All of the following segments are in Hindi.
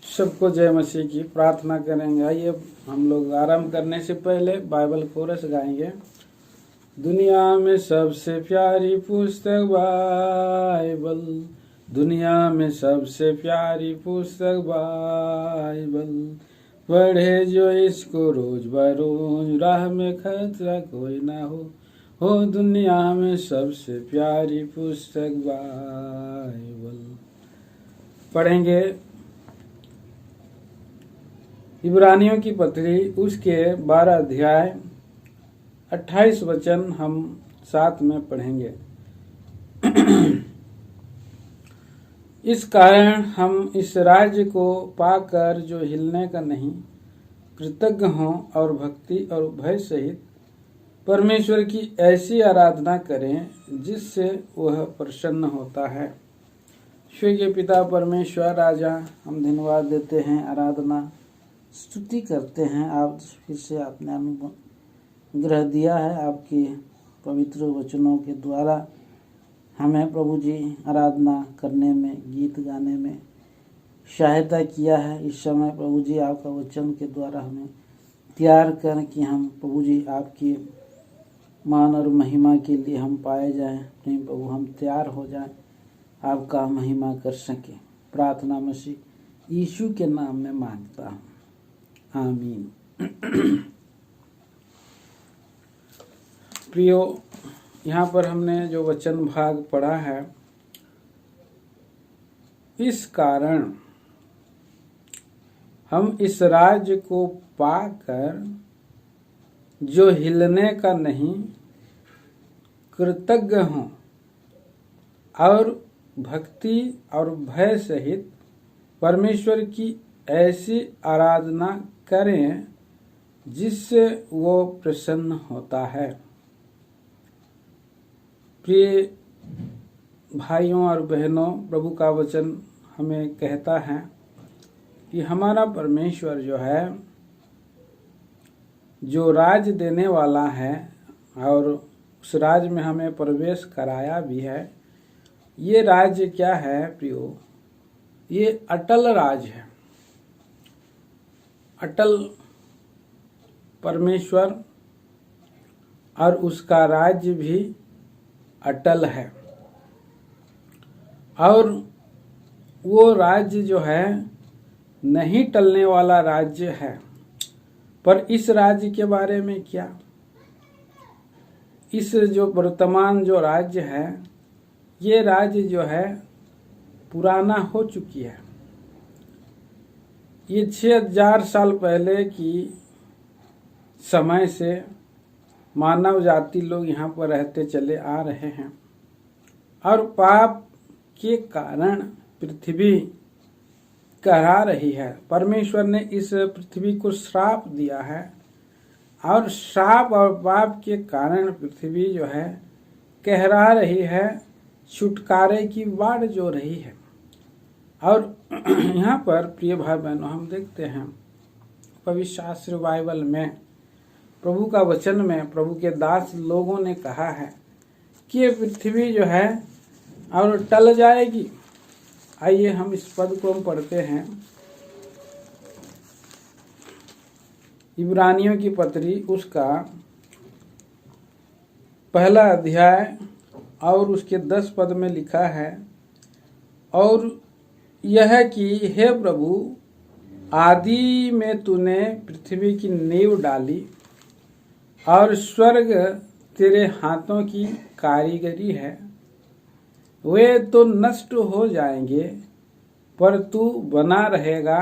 सबको जय मसीह की प्रार्थना करेंगे। आइए हम लोग आरंभ करने से पहले बाइबल कोरस गाएंगे। दुनिया में सबसे प्यारी पुस्तक बाइबल, दुनिया में सबसे प्यारी पुस्तक बाइबल, पढ़े जो इसको रोज बरोज, राह में खतरा कोई ना हो दुनिया में सबसे प्यारी पुस्तक बाइबल। पढ़ेंगे इब्रानियों की पत्री उसके 12 अध्याय 28 वचन हम साथ में पढ़ेंगे। इस कारण हम इस राज्य को पाकर जो हिलने का नहीं, कृतज्ञ हों और भक्ति और भय सहित परमेश्वर की ऐसी आराधना करें जिससे वह प्रसन्न होता है। स्वर्गीय पिता परमेश्वर राजा, हम धन्यवाद देते हैं, आराधना स्तुति करते हैं। आप फिर से आपने अनुग्रह दिया है, आपके पवित्र वचनों के द्वारा हमें प्रभु जी आराधना करने में, गीत गाने में सहायता किया है। इस समय प्रभु जी आपका वचन के द्वारा हमें तैयार कर कि हम प्रभु जी आपकी मान और महिमा के लिए हम पाए जाएं। नहीं प्रभु, हम तैयार हो जाएं, आपका महिमा कर सकें। प्रार्थना मसीह यीशु के नाम में मांगता हूँ, आमीन। प्रियो, यहाँ पर हमने जो वचन भाग पढ़ा है, इस कारण हम इस राज्य को पाकर जो हिलने का नहीं, कृतज्ञ हों और भक्ति और भय सहित परमेश्वर की ऐसी आराधना करें जिससे वो प्रसन्न होता है। प्रिय भाइयों और बहनों, प्रभु का वचन हमें कहता है कि हमारा परमेश्वर जो है, जो राज देने वाला है और उस राज में हमें प्रवेश कराया भी है, ये राज्य क्या है प्रियो? ये अटल राज है। अटल परमेश्वर और उसका राज्य भी अटल है। और वो राज्य जो है नहीं टलने वाला राज्य है। पर इस राज्य के बारे में क्या? इस जो वर्तमान जो राज्य है, ये राज्य जो है पुराना हो चुकी है। ये 6000 साल पहले की समय से मानव जाति लोग यहाँ पर रहते चले आ रहे हैं और पाप के कारण पृथ्वी कहरा रही है। परमेश्वर ने इस पृथ्वी को श्राप दिया है और श्राप और पाप के कारण पृथ्वी जो है कहरा रही है, छुटकारे की वाट जो रही है। और यहाँ पर प्रिय भाई बहनों, हम देखते हैं पवित्र शास्त्र बाइबल में, प्रभु का वचन में प्रभु के दास लोगों ने कहा है कि ये पृथ्वी जो है और टल जाएगी। आइए हम इस पद को हम पढ़ते हैं। इब्रानियों की पत्री उसका 1 अध्याय और उसके 10 पद में लिखा है, और यह कि हे प्रभु, आदि में तूने पृथ्वी की नींव डाली और स्वर्ग तेरे हाथों की कारीगरी है। वे तो नष्ट हो जाएंगे पर तू बना रहेगा।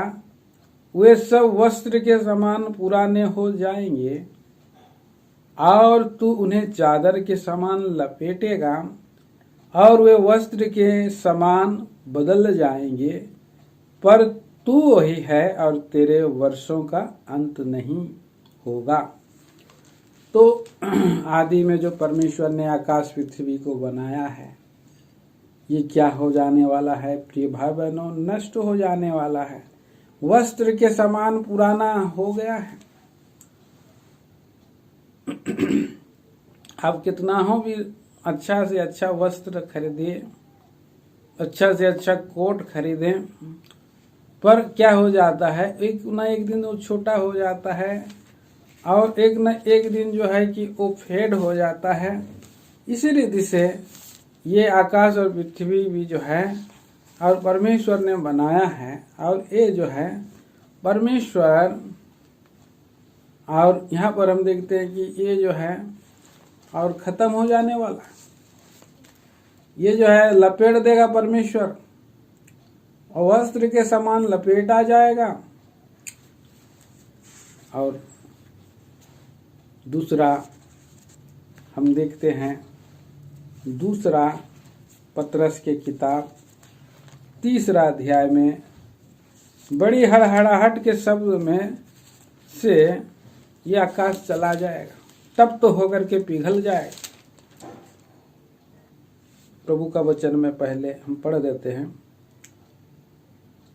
वे सब वस्त्र के समान पुराने हो जाएंगे और तू उन्हें चादर के समान लपेटेगा और वे वस्त्र के समान बदल जाएंगे, पर तू वही है और तेरे वर्षों का अंत नहीं होगा। तो आदि में जो परमेश्वर ने आकाश पृथ्वी को बनाया है, ये क्या हो जाने वाला है प्रिय भाई बहनों? नष्ट हो जाने वाला है। वस्त्र के समान पुराना हो गया है। आप कितना हो भी अच्छा से अच्छा वस्त्र खरीदिए, अच्छा से अच्छा कोट खरीदें, पर क्या हो जाता है, एक न एक दिन वो छोटा हो जाता है और एक न एक दिन जो है कि वो फेड हो जाता है। इसी रीति से ये आकाश और पृथ्वी भी जो है और परमेश्वर ने बनाया है, और ये जो है परमेश्वर, और यहाँ पर हम देखते हैं कि ये जो है और खत्म हो जाने वाला, ये जो है लपेट देगा परमेश्वर और वस्त्र के समान लपेटा जाएगा। और दूसरा हम देखते हैं, दूसरा पतरस के किताब 3 अध्याय में बड़ी हड़हड़ाहट के शब्द में से ये आकाश चला जाएगा, तब तो होकर के पिघल जाएगा। प्रभु का वचन में पहले हम पढ़ देते हैं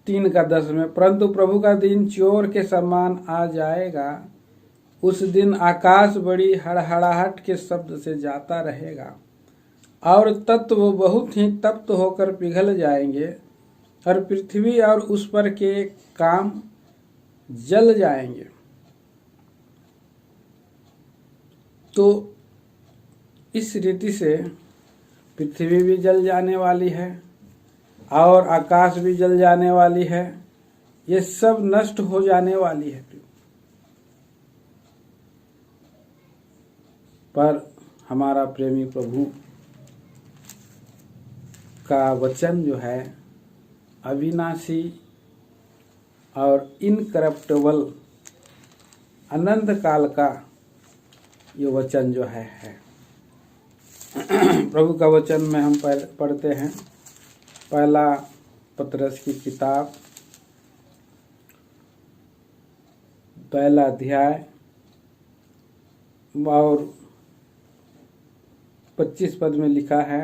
3:10 में, परंतु प्रभु का दिन चोर के समान आ जाएगा। उस दिन आकाश बड़ी हड़हड़ाहट के शब्द से जाता रहेगा और तत्व बहुत ही तप्त होकर पिघल जाएंगे और पृथ्वी और उस पर के काम जल जाएंगे। तो इस रीति से पृथ्वी भी जल जाने वाली है और आकाश भी जल जाने वाली है, ये सब नष्ट हो जाने वाली है। पर हमारा प्रेमी प्रभु का वचन जो है अविनाशी और इनकरप्टेबल अनंत काल का ये वचन जो है। प्रभु का वचन में हम पढ़ते हैं पहला पतरस की किताब 1 अध्याय और 25 पद में लिखा है,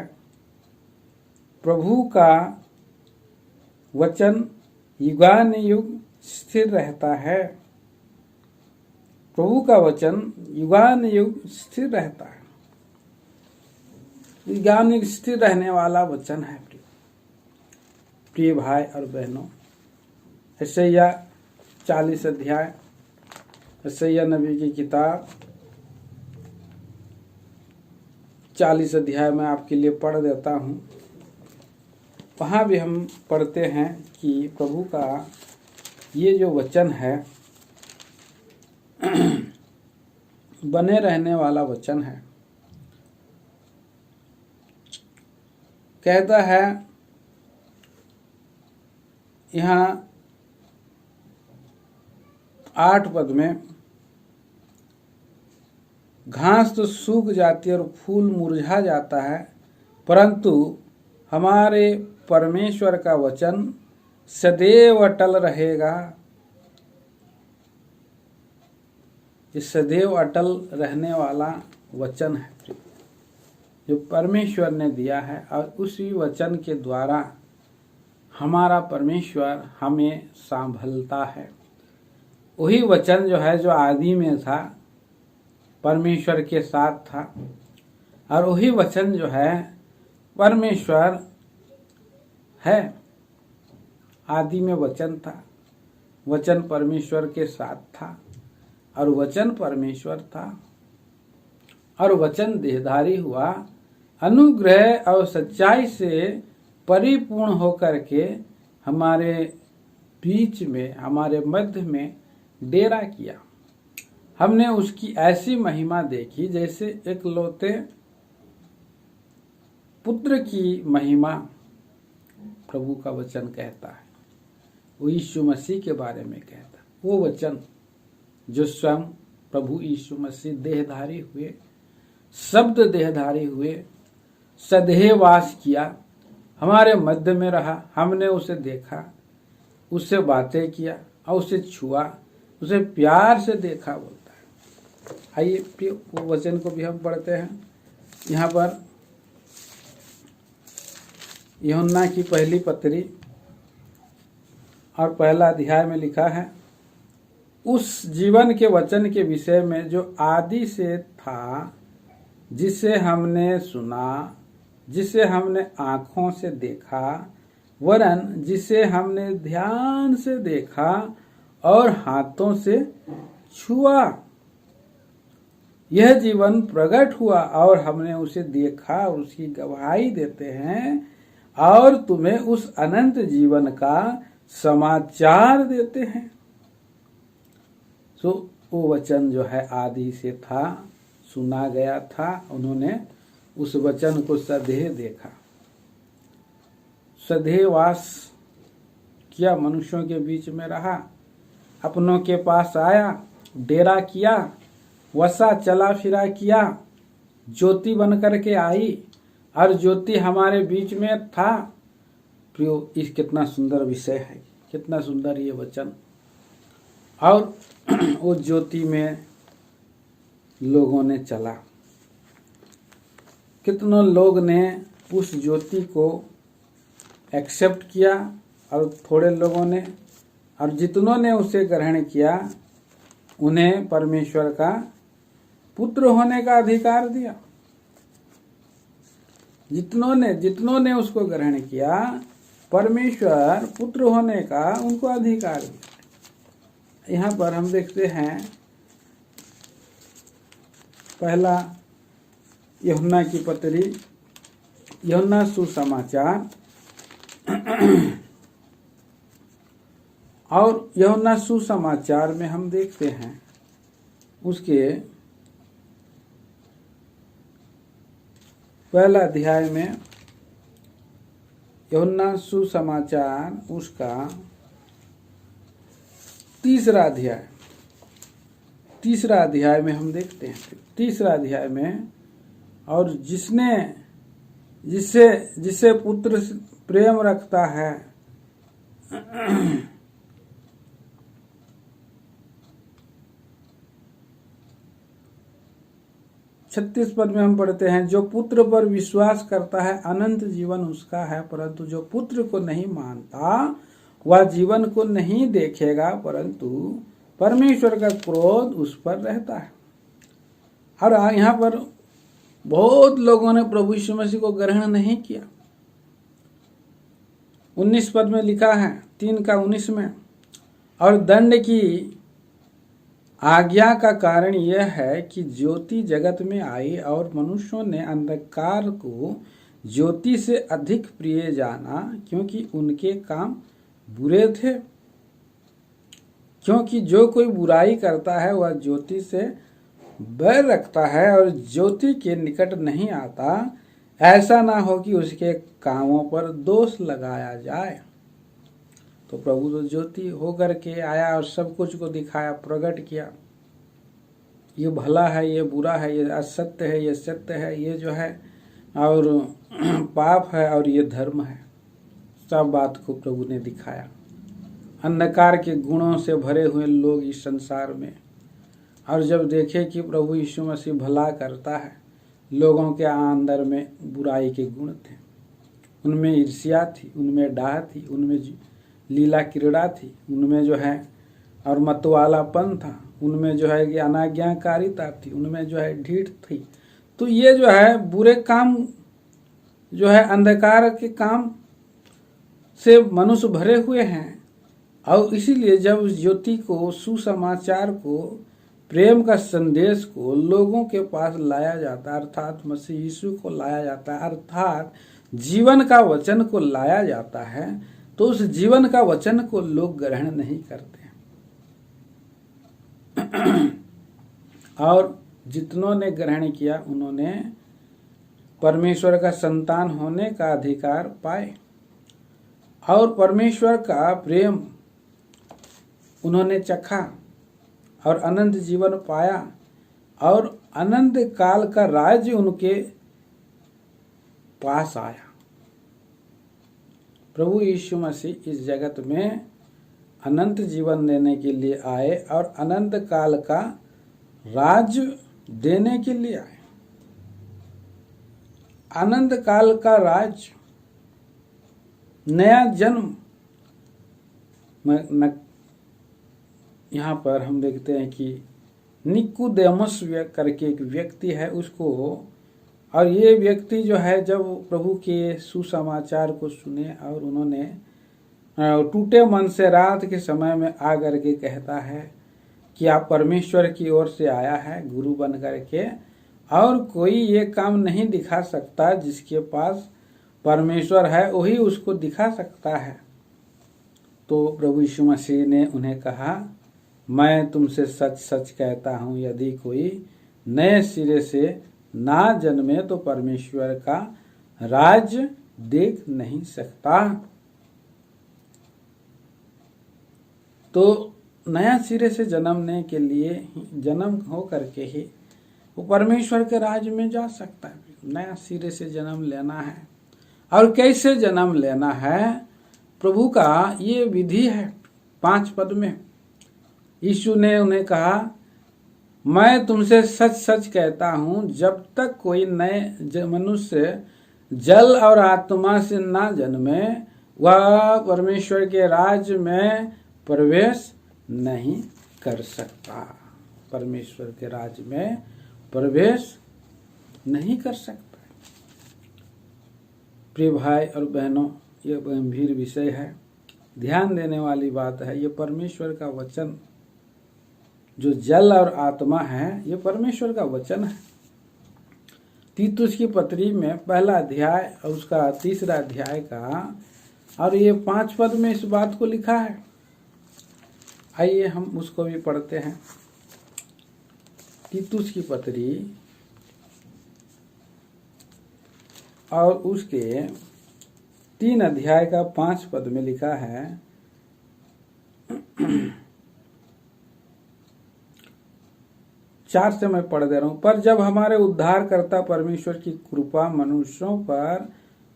प्रभु का वचन युगानुयुग स्थिर रहता है। प्रभु का वचन युगानुयुग स्थिर रहता है। युगानुयुग स्थिर रहने वाला वचन है प्रिय भाई और बहनों। यशायाह 40 अध्याय, यशायाह नबी की किताब 40 अध्याय में आपके लिए पढ़ देता हूँ। वहाँ भी हम पढ़ते हैं कि प्रभु का ये जो वचन है बने रहने वाला वचन है। कहता है यहाँ 8 पद में, घास तो सूख जाती है और फूल मुरझा जाता है, परंतु हमारे परमेश्वर का वचन सदैव अटल रहेगा। ये सदैव अटल रहने वाला वचन है जो परमेश्वर ने दिया है, और उसी वचन के द्वारा हमारा परमेश्वर हमें संभालता है। वही वचन जो है जो आदि में था, परमेश्वर के साथ था, और वही वचन जो है परमेश्वर है। आदि में वचन था, वचन परमेश्वर के साथ था और वचन परमेश्वर था, और वचन देहधारी हुआ, अनुग्रह और सच्चाई से परिपूर्ण होकर के हमारे बीच में, हमारे मध्य में डेरा किया। हमने उसकी ऐसी महिमा देखी जैसे एकलौते पुत्र की महिमा प्रभु का वचन कहता है। वो यीशु मसीह के बारे में कहता है। वो वचन जो स्वयं प्रभु यीशु मसीह देहधारी हुए, शब्द देहधारी हुए, सदैव वास किया, हमारे मध्य में रहा, हमने उसे देखा, उससे बातें किया और उसे छुआ, उसे प्यार से देखा बोलता है। आइए वो वचन को भी हम पढ़ते हैं। यहाँ पर यूहन्ना की पहली पत्री और 1 अध्याय में लिखा है, उस जीवन के वचन के विषय में जो आदि से था, जिसे हमने सुना, जिसे हमने आँखों से देखा वरन जिसे हमने ध्यान से देखा और हाथों से छुआ। यह जीवन प्रकट हुआ और हमने उसे देखा और उसकी गवाही देते हैं और तुम्हें उस अनंत जीवन का समाचार देते हैं। सो वो वचन जो है आदि से था, सुना गया था, उन्होंने उस वचन को सदैव देखा, सदैव वास किया, मनुष्यों के बीच में रहा, अपनों के पास आया, डेरा किया, वसा चला फिरा किया, ज्योति बन करके आई और ज्योति हमारे बीच में था। प्रियो, इस कितना सुंदर विषय है, कितना सुंदर ये वचन। और वो ज्योति में लोगों ने चला, कितनों लोग ने उस ज्योति को एक्सेप्ट किया और थोड़े लोगों ने, और जितनों ने उसे ग्रहण किया उन्हें परमेश्वर का पुत्र होने का अधिकार दिया। जितनों ने उसको ग्रहण किया, परमेश्वर पुत्र होने का उनको अधिकार दिया। यहाँ पर हम देखते हैं पहला यूहन्ना की पत्री, यूहन्ना सुसमाचार और यूहन्ना सुसमाचार में हम देखते हैं उसके पहला अध्याय में, यूहन्ना सुसमाचार उसका तीसरा अध्याय में हम देखते हैं, तीसरा अध्याय में, और जिससे पुत्र प्रेम रखता है 36 पद में हम पढ़ते हैं, जो पुत्र पर विश्वास करता है अनंत जीवन उसका है, परंतु जो पुत्र को नहीं मानता वह जीवन को नहीं देखेगा, परंतु परमेश्वर का क्रोध उस पर रहता है। और यहाँ पर बहुत लोगों ने प्रभु यीशु मसीह को ग्रहण नहीं किया। 19 पद में लिखा है, 3:19 में, और दंड की आज्ञा का कारण यह है कि ज्योति जगत में आई और मनुष्यों ने अंधकार को ज्योति से अधिक प्रिय जाना, क्योंकि उनके काम बुरे थे। क्योंकि जो कोई बुराई करता है वह ज्योति से बैर रखता है और ज्योति के निकट नहीं आता, ऐसा ना हो कि उसके कामों पर दोष लगाया जाए। तो प्रभु तो ज्योति होकर के आया और सब कुछ को दिखाया, प्रकट किया, ये भला है, ये बुरा है, ये असत्य है, ये सत्य है, ये जो है और पाप है और ये धर्म है। सब बात को प्रभु ने दिखाया। अंधकार के गुणों से भरे हुए लोग इस संसार में, और जब देखे कि प्रभु यीशु मसीह भला करता है, लोगों के अंदर में बुराई के गुण थे, उनमें ईर्ष्या थी, उनमें डाह थी, उनमें लीला क्रीड़ा थी, उनमें जो है और मतवालापन था, उनमें जो है कि अनाज्ञाकारिता थी, उनमें जो है ढीठ थी। तो ये जो है बुरे काम जो है अंधकार के काम से मनुष्य भरे हुए हैं। और इसीलिए जब ज्योति को, सुसमाचार को, प्रेम का संदेश को लोगों के पास लाया जाता है, अर्थात मसीह यीशु को लाया जाता है, अर्थात जीवन का वचन को लाया जाता है, तो उस जीवन का वचन को लोग ग्रहण नहीं करते। और जितनों ने ग्रहण किया उन्होंने परमेश्वर का संतान होने का अधिकार पाए और परमेश्वर का प्रेम उन्होंने चखा और अनंत जीवन पाया और अनंत काल का राज्य उनके पास आया। प्रभु यीशु मसीह इस जगत में अनंत जीवन देने के लिए आए और अनंत काल का राज्य देने के लिए आए। अनंत काल का राज्य, नया जन्म। यहाँ पर हम देखते हैं कि निकोदेमस करके एक व्यक्ति है, उसको और ये व्यक्ति जो है जब प्रभु के सुसमाचार को सुने और उन्होंने टूटे मन से रात के समय में आ करके कहता है कि आप परमेश्वर की ओर से आया है गुरु बन करके, और कोई ये काम नहीं दिखा सकता, जिसके पास परमेश्वर है वही उसको दिखा सकता है। तो प्रभु यीशु मसीह ने उन्हें कहा, मैं तुमसे सच सच कहता हूँ, यदि कोई नए सिरे से ना जन्मे तो परमेश्वर का राज्य देख नहीं सकता। तो नया सिरे से जन्मने के लिए जन्म हो करके ही वो परमेश्वर के राज्य में जा सकता है। नया सिरे से जन्म लेना है, और कैसे जन्म लेना है प्रभु का ये विधि है। 5 पद में यीशु ने उन्हें कहा, मैं तुमसे सच सच कहता हूँ, जब तक कोई नए मनुष्य जल और आत्मा से ना जन्मे वह परमेश्वर के राज्य में प्रवेश नहीं कर सकता। परमेश्वर के राज्य में प्रवेश नहीं कर सकता। प्रिय भाई और बहनों, ये गंभीर विषय है, ध्यान देने वाली बात है। ये परमेश्वर का वचन जो जल और आत्मा है, ये परमेश्वर का वचन है। तीतुस की पत्री में 1 अध्याय और उसका 3 अध्याय का, और ये 5 पद में इस बात को लिखा है। आइए हम उसको भी पढ़ते हैं। तीतुस की पत्री और उसके 3 अध्याय का 5 पद में लिखा है, 4 से मैं पढ़ दे रहा हूं। पर जब हमारे उद्धारकर्ता परमेश्वर की कृपा मनुष्यों पर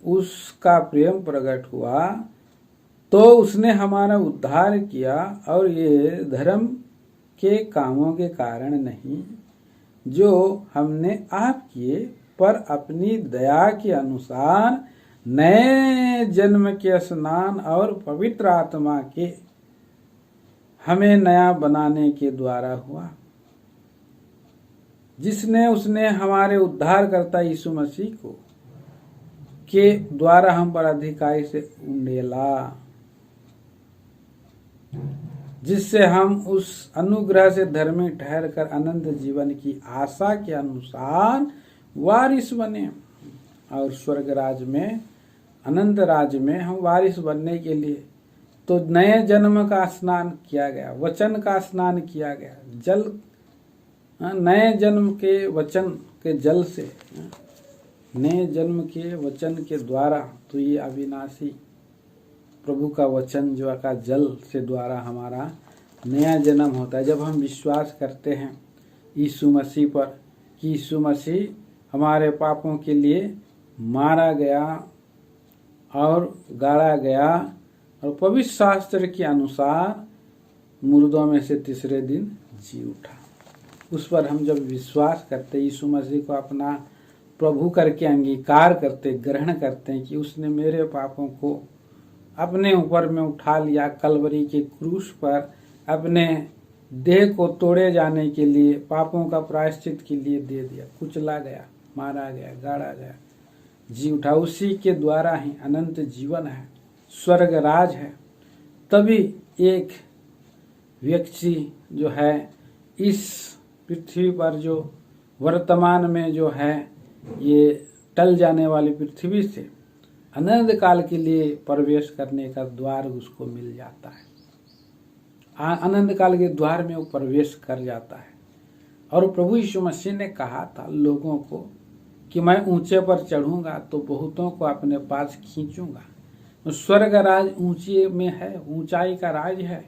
उसका प्रेम प्रकट हुआ, तो उसने हमारा उद्धार किया, और ये धर्म के कामों के कारण नहीं जो हमने आप किए, पर अपनी दया के अनुसार नए जन्म के स्नान और पवित्र आत्मा के हमें नया बनाने के द्वारा हुआ, जिसने उसने हमारे उद्धारकर्ता यीशु मसीह को के द्वारा हम पर अधिकारी से उंडेला, जिससे हम उस अनुग्रह से धर्मी ठहर कर अनंत जीवन की आशा के अनुसार वारिस बने, और स्वर्ग राज में अनंत राज में हम वारिस बनने के लिए तो नए जन्म का स्नान किया गया, वचन का स्नान किया गया, जल नए जन्म के वचन के जल से, नए जन्म के वचन के द्वारा। तो ये अविनाशी प्रभु का वचन जो का जल से द्वारा हमारा नया जन्म होता है। जब हम विश्वास करते हैं यीशु मसीह पर कि यीशु मसीह हमारे पापों के लिए मारा गया और गाड़ा गया, और पवित्र शास्त्र के अनुसार मुर्दों में से 3रे दिन जी उठा, उस पर हम जब विश्वास करते, यीशु मसीह को अपना प्रभु करके अंगीकार करते, ग्रहण करते हैं कि उसने मेरे पापों को अपने ऊपर में उठा लिया, कलवरी के क्रूस पर अपने देह को तोड़े जाने के लिए, पापों का प्रायश्चित के लिए दे दिया, कुचला गया, मारा गया, गाड़ा गया, जी उठा। उसी के द्वारा ही अनंत जीवन है, स्वर्ग राज है। तभी एक व्यक्ति जो है इस पृथ्वी पर जो वर्तमान में जो है ये टल जाने वाली पृथ्वी से अनंत काल के लिए प्रवेश करने का द्वार उसको मिल जाता है। अनंत काल के द्वार में वो प्रवेश कर जाता है। और प्रभु यीशु मसीह ने कहा था लोगों को कि मैं ऊंचे पर चढ़ूंगा तो बहुतों को अपने पास खींचूंगा। तो स्वर्ग राज ऊंचे में है, ऊंचाई का राज है।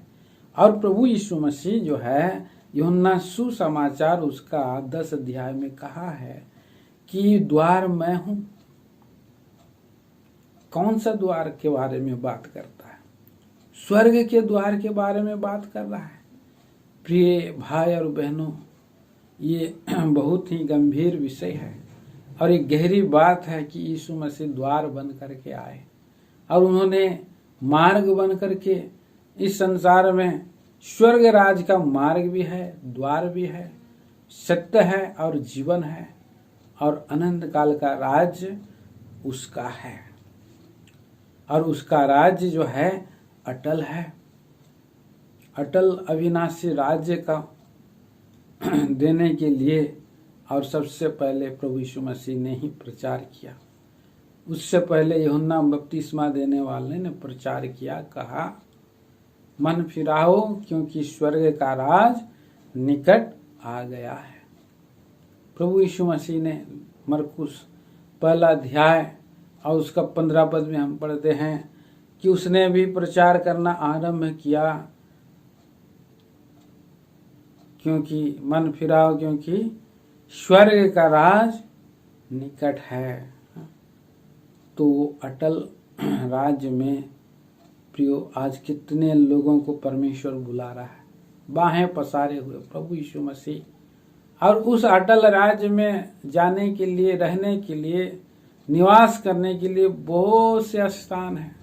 और प्रभु यीशु मसीह जो है, यूहन्ना सुसमाचार उसका 10 अध्याय में कहा है कि द्वार मैं हूं। कौन सा द्वार के बारे में बात करता है? स्वर्ग के द्वार के बारे में बात कर रहा है। प्रिय भाई और बहनों, ये बहुत ही गंभीर विषय है और एक गहरी बात है कि यीशु मसीह द्वार बन करके आए और उन्होंने मार्ग बन करके इस संसार में स्वर्ग राज का मार्ग भी है, द्वार भी है, सत्य है और जीवन है। और अनंत काल का राज्य उसका है, और उसका राज्य जो है अटल है। अटल अविनाशी राज्य का देने के लिए और सबसे पहले प्रभु यीशु मसीह ने ही प्रचार किया। उससे पहले यूहन्ना बपतिस्मा देने वाले ने प्रचार किया, कहा मन फिराओ क्योंकि स्वर्ग का राज निकट आ गया है। प्रभु यीशु मसीह ने मरकुस पहला अध्याय और उसका 15 पद में हम पढ़ते हैं कि उसने भी प्रचार करना आरंभ किया, क्योंकि मन फिराओ क्योंकि स्वर्ग का राज निकट है। तो अटल राज्य में प्रियो आज कितने लोगों को परमेश्वर बुला रहा है, बाहें पसारे हुए प्रभु यीशु मसीह। और उस अटल राज्य में जाने के लिए, रहने के लिए, निवास करने के लिए बहुत से स्थान हैं।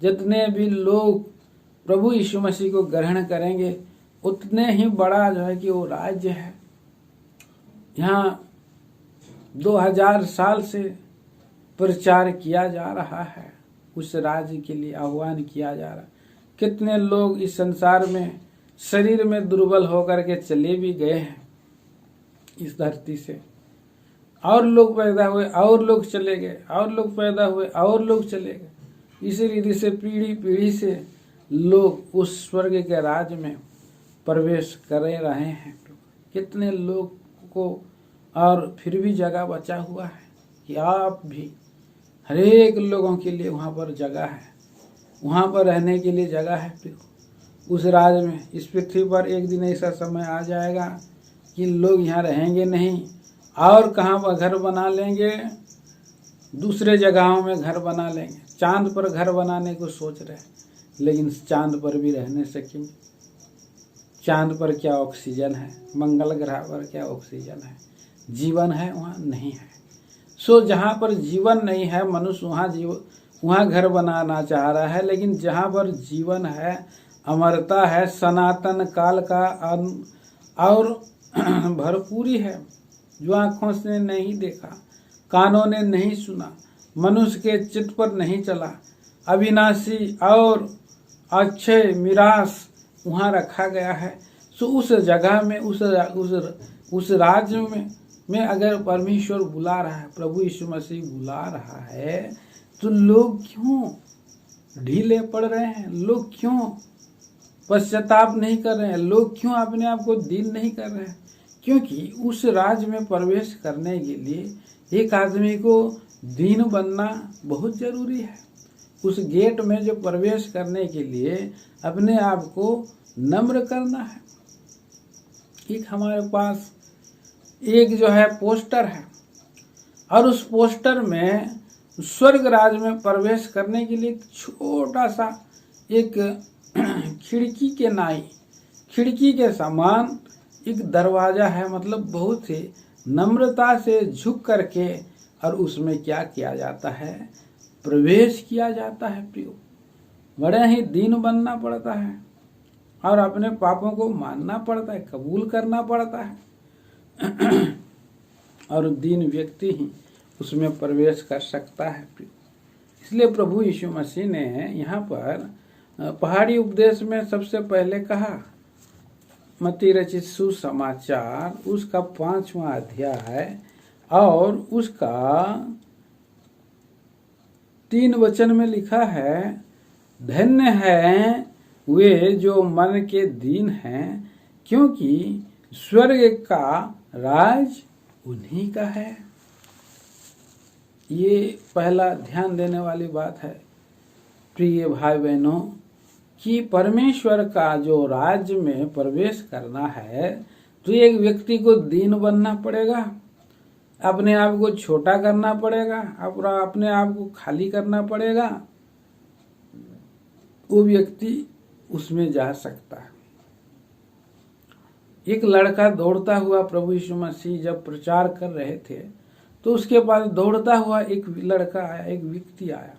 जितने भी लोग प्रभु यीशु मसीह को ग्रहण करेंगे उतने ही बड़ा जो है कि वो राज्य है। यहाँ 2000 साल से प्रचार किया जा रहा है, उस राज्य के लिए आह्वान किया जा रहा है। कितने लोग इस संसार में शरीर में दुर्बल होकर के चले भी गए हैं इस धरती से, और लोग पैदा हुए और लोग चले गए, और लोग पैदा हुए और लोग चले गए। इसी रीति से पीढ़ी पीढ़ी से लोग उस स्वर्ग के राज्य में प्रवेश कर रहे हैं। कितने लोग को और फिर भी जगह बचा हुआ है कि आप भी, हरेक लोगों के लिए वहाँ पर जगह है, वहाँ पर रहने के लिए जगह है उस राज्य में। इस पृथ्वी पर एक दिन ऐसा समय आ जाएगा कि लोग यहाँ रहेंगे नहीं, और कहाँ पर घर बना लेंगे, दूसरे जगहों में घर बना लेंगे। चांद पर घर बनाने को सोच रहे हैं, लेकिन चांद पर भी रह नहीं सकेंगे। चांद पर क्या ऑक्सीजन है, मंगल ग्रह पर क्या ऑक्सीजन है, जीवन है वहाँ नहीं है। सो जहाँ पर जीवन नहीं है, मनुष्य वहाँ घर बनाना चाह रहा है। लेकिन जहाँ पर जीवन है, अमरता है, सनातन काल का और भरपूरी है, जो आँखों से नहीं देखा, कानों ने नहीं सुना, मनुष्य के चित्त पर नहीं चला, अविनाशी और अक्षय मिरास वहाँ रखा गया है। सो उस जगह में, उस राज्य में अगर परमेश्वर बुला रहा है, प्रभु यीशु मसीह बुला रहा है, तो लोग क्यों ढीले पड़ रहे हैं? लोग क्यों पश्चाताप नहीं कर रहे हैं? लोग क्यों अपने आप को दीन नहीं कर रहे हैं? क्योंकि उस राज्य में प्रवेश करने के लिए एक आदमी को दीन बनना बहुत जरूरी है। उस गेट में जो प्रवेश करने के लिए अपने आप को नम्र करना है। एक हमारे पास एक जो है पोस्टर है, और उस पोस्टर में स्वर्ग राज्य में प्रवेश करने के लिए छोटा सा एक खिड़की के समान एक दरवाजा है। मतलब बहुत ही नम्रता से झुक करके और उसमें क्या किया जाता है, प्रवेश किया जाता है। प्रियो, बड़े ही दीन बनना पड़ता है और अपने पापों को मानना पड़ता है, कबूल करना पड़ता है, और दीन व्यक्ति ही उसमें प्रवेश कर सकता है। इसलिए प्रभु यीशु मसीह ने यहाँ पर पहाड़ी उपदेश में सबसे पहले कहा, मत्ती रचित सुसमाचार उसका 5वां अध्याय और उसका 3 वचन में लिखा है, धन्य है वे जो मन के दीन हैं, क्योंकि स्वर्ग का राज उन्हीं का है। ये पहला ध्यान देने वाली बात है प्रिय भाई बहनों, कि परमेश्वर का जो राज्य में प्रवेश करना है, तो एक व्यक्ति को दीन बनना पड़ेगा, अपने आप को छोटा करना पड़ेगा, अपने आप को खाली करना पड़ेगा, वो व्यक्ति उसमें जा सकता है। एक लड़का दौड़ता हुआ प्रभु यीशु मसीह जब प्रचार कर रहे थे, तो उसके पास दौड़ता हुआ एक लड़का आया, एक व्यक्ति आया,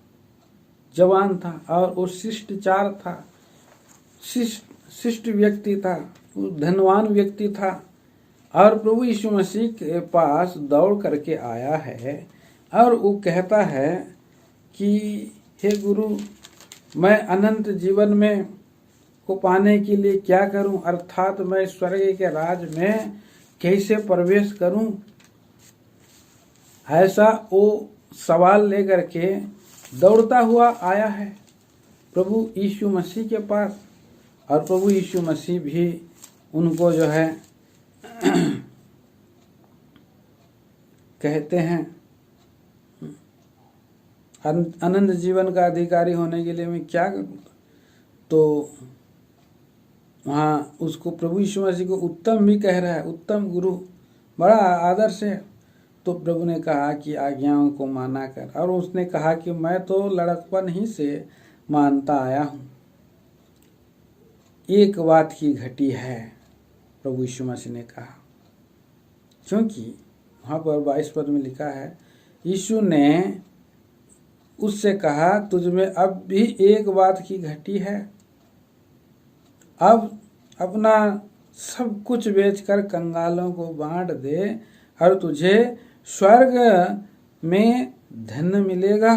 जवान था और वो शिष्टाचार था, शिष्ट व्यक्ति था, धनवान व्यक्ति था और प्रभु यीशु मसीह के पास दौड़ करके आया है और वो कहता है कि हे गुरु, मैं अनंत जीवन में को पाने के लिए क्या करूं, अर्थात मैं स्वर्ग के राज में कैसे प्रवेश करूं। ऐसा वो सवाल लेकर के दौड़ता हुआ आया है प्रभु यीशु मसीह के पास। और प्रभु यीशु मसीह भी उनको जो है कहते हैं अनंत जीवन का अधिकारी होने के लिए मैं क्या करूं। तो वहाँ उसको प्रभु यीशु मसीह को उत्तम भी कह रहा है, उत्तम गुरु, बड़ा आदर से। तो प्रभु ने कहा कि आज्ञाओं को माना कर। और उसने कहा कि मैं तो लड़कपन ही से मानता आया हूँ, एक बात की घटी है, प्रभु यीशु मसीह ने कहा। क्योंकि वहाँ पर 22 पद में लिखा है, यीशु ने उससे कहा, तुझ में अब भी एक बात की घटी है। अब अपना सब कुछ बेचकर कंगालों को बांट दे और तुझे स्वर्ग में धन मिलेगा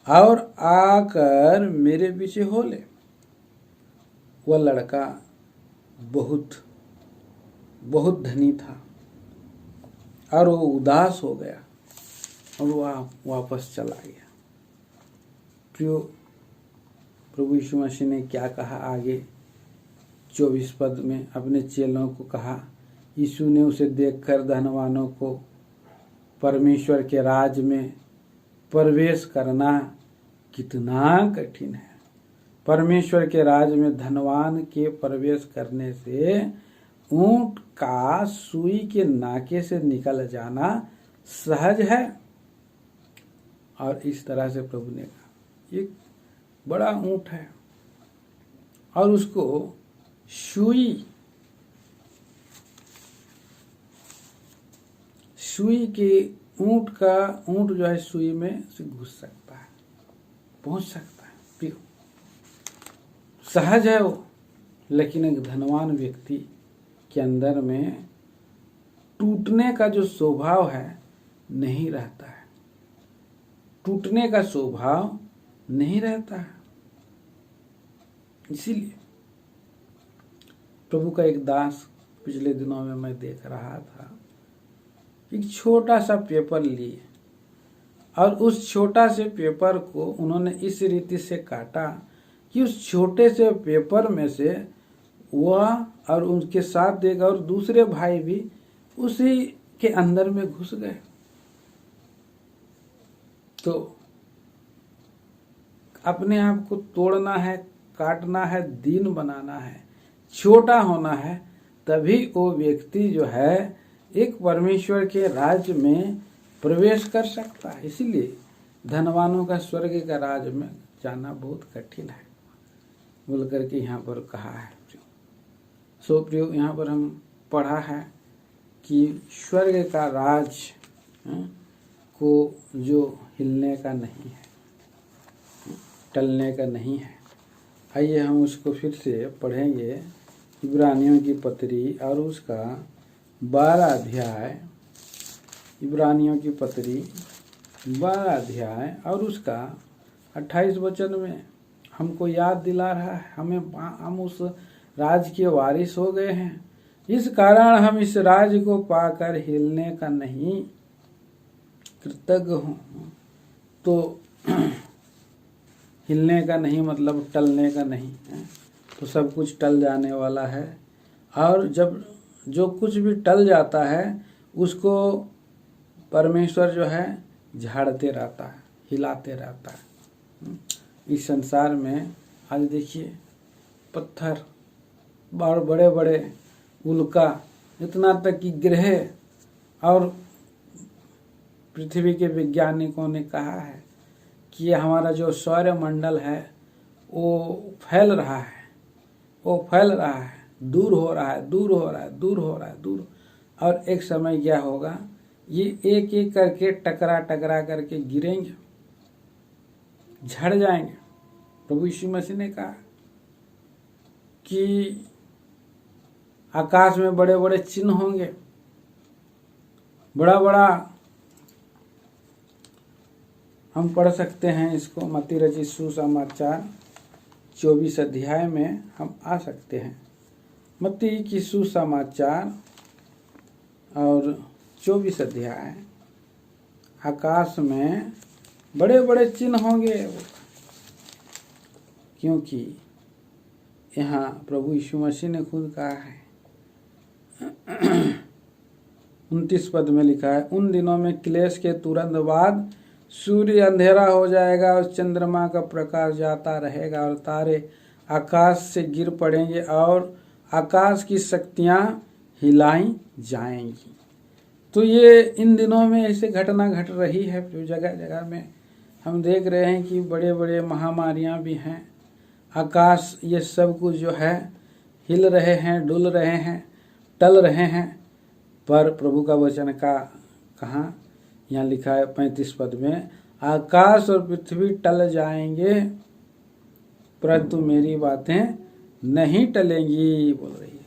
और आकर मेरे पीछे हो ले। वह लड़का बहुत बहुत धनी था और वो उदास हो गया और वह वापस चला गया। प्रियो, प्रभु यीशु मसीह ने क्या कहा आगे 24 पद में, अपने चेलों को कहा, यीशु ने उसे देखकर धनवानों को परमेश्वर के राज में प्रवेश करना कितना कठिन है। परमेश्वर के राज में धनवान के प्रवेश करने से ऊंट का सुई के नाके से निकल जाना सहज है। और इस तरह से प्रभु ने कहा, एक बड़ा ऊंट है और उसको सुई के ऊंट जो है सुई में से घुस सकता है, पहुंच सकता है। प्रियो, सहज है वो, लेकिन एक धनवान व्यक्ति के अंदर में टूटने का जो स्वभाव है नहीं रहता है, टूटने का स्वभाव नहीं रहता है। इसीलिए प्रभु का एक दास पिछले दिनों में मैं देख रहा था, एक छोटा सा पेपर लिए और उस छोटा से पेपर को उन्होंने इस रीति से काटा कि उस छोटे से पेपर में से वह और उनके साथ एक और दूसरे भाई भी उसी के अंदर में घुस गए। तो अपने आप को तोड़ना है, काटना है, दीन बनाना है, छोटा होना है, तभी वो व्यक्ति जो है एक परमेश्वर के राज्य में प्रवेश कर सकता है। इसीलिए धनवानों का स्वर्ग का राज्य में जाना बहुत कठिन है बोल करके यहाँ पर कहा है। सो प्रियो, यहाँ पर हम पढ़ा है कि स्वर्ग का राज को जो हिलने का नहीं है, टलने का नहीं है। आइए हम उसको फिर से पढ़ेंगे, इब्रानियों की पत्री और उसका 12 अध्याय, इब्रानियों की पत्री 12 अध्याय और उसका 28 वचन में हमको याद दिला रहा है, हम उस राज के वारिस हो गए हैं, इस कारण हम इस राज को पाकर हिलने का नहीं, कृतज्ञ हूँ। तो हिलने का नहीं मतलब टलने का नहीं है, तो सब कुछ टल जाने वाला है। और जब जो कुछ भी टल जाता है उसको परमेश्वर जो है झाड़ते रहता है, हिलाते रहता है। इस संसार में आज देखिए पत्थर, बड़े बड़े उल्का, इतना तक कि ग्रह और पृथ्वी के वैज्ञानिकों ने कहा है कि हमारा जो सौर मंडल है वो फैल रहा है, दूर हो रहा है। और एक समय क्या होगा, ये एक एक करके टकरा करके गिरेंगे, झड़ जाएंगे। प्रभु यीशु मसीह ने कहा कि आकाश में बड़े बड़े चिन्ह होंगे, बड़ा बड़ा। हम पढ़ सकते हैं इसको, मत्ती रचित सुसमाचार 24 अध्याय में हम आ सकते हैं। मत्ती की सुसमाचार और 24 अध्याय, आकाश में बड़े बड़े चिन्ह होंगे, क्योंकि यहाँ प्रभु यीशु मसीह ने खुद कहा है। 29 पद में लिखा है, उन दिनों में क्लेश के तुरंत बाद सूर्य अंधेरा हो जाएगा और चंद्रमा का प्रकाश जाता रहेगा और तारे आकाश से गिर पड़ेंगे और आकाश की शक्तियां हिलाई जाएंगी। तो ये इन दिनों में ऐसे घटना घट रही है, जो जगह जगह में हम देख रहे हैं कि बड़े बड़े महामारियां भी हैं। आकाश ये सब कुछ जो है हिल रहे हैं, डुल रहे हैं, टल रहे हैं। पर प्रभु का वचन का कहाँ यहाँ लिखा है 35 पद में, आकाश और पृथ्वी टल जाएंगे परंतु मेरी बातें नहीं टलेंगी, बोल रही है।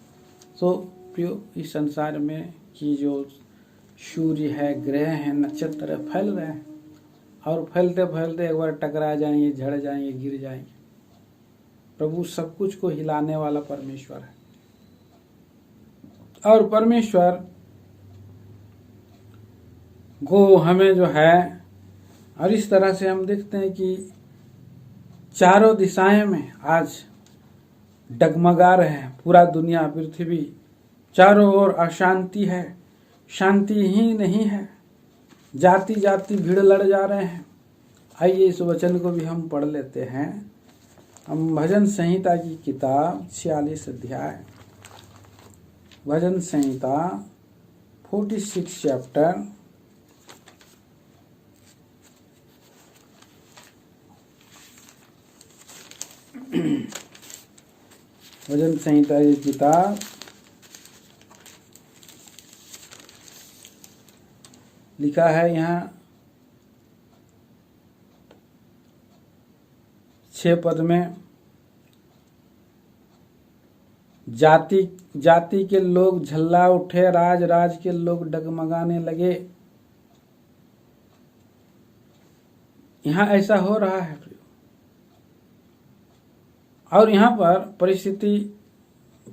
तो प्रियो, इस संसार में की जो सूर्य है, ग्रह हैं, नक्षत्र फैल रहे हैं और फैलते फैलते एक बार टकरा जाएंगे, झड़ जाएंगे, गिर जाएंगे। प्रभु सब कुछ को हिलाने वाला परमेश्वर है और परमेश्वर को हमें जो है, और इस तरह से हम देखते हैं कि चारों दिशाएं में आज डगमगा रहे हैं। पूरा दुनिया, पृथ्वी, चारों ओर अशांति है, शांति ही नहीं है। जाति जाति भीड़ लड़ जा रहे हैं। आइए इस वचन को भी हम पढ़ लेते हैं। हम भजन संहिता की किताब 46 अध्याय, भजन संहिता 46 चैप्टर, भजन संहिता की किताब लिखा है यहाँ 6 पद में, जाति जाति के लोग झल्ला उठे, राज राज के लोग डगमगाने लगे। यहाँ ऐसा हो रहा है और यहाँ पर परिस्थिति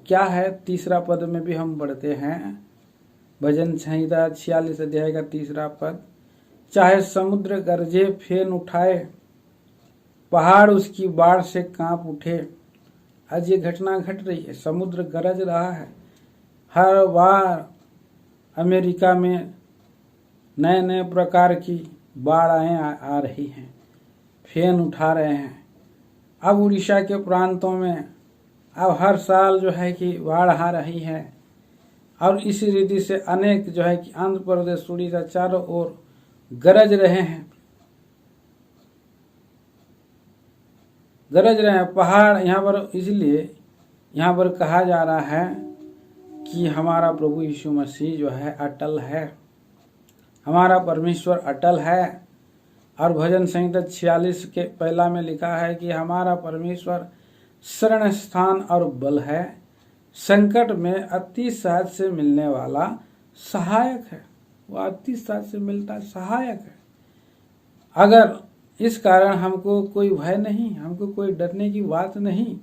क्या है, 3 पद में भी हम पढ़ते हैं। भजन संहिता 46 अध्याय का 3 पद, चाहे समुद्र गरजे फेन उठाए, पहाड़ उसकी बाढ़ से कांप उठे। आज ये घटना घट रही है, समुद्र गरज रहा है। हर बार अमेरिका में नए नए प्रकार की बाढ़ आ रही हैं, फेन उठा रहे हैं। अब उड़ीसा के प्रांतों में अब हर साल जो है कि बाढ़ आ रही है और इसी रीति से अनेक जो है कि आंध्र प्रदेश, उड़ीसा चारों ओर गरज रहे हैं, गरज रहे हैं पहाड़। यहाँ पर इसलिए यहाँ पर कहा जा रहा है कि हमारा प्रभु यीशु मसीह जो है अटल है, हमारा परमेश्वर अटल है। और भजन संहिता 46 के पहला में लिखा है कि हमारा परमेश्वर शरण स्थान और बल है, संकट में अति सहज से मिलने वाला सहायक है। वो अति सहज से मिलता सहायक है। अगर इस कारण हमको कोई भय नहीं, हमको कोई डरने की बात नहीं।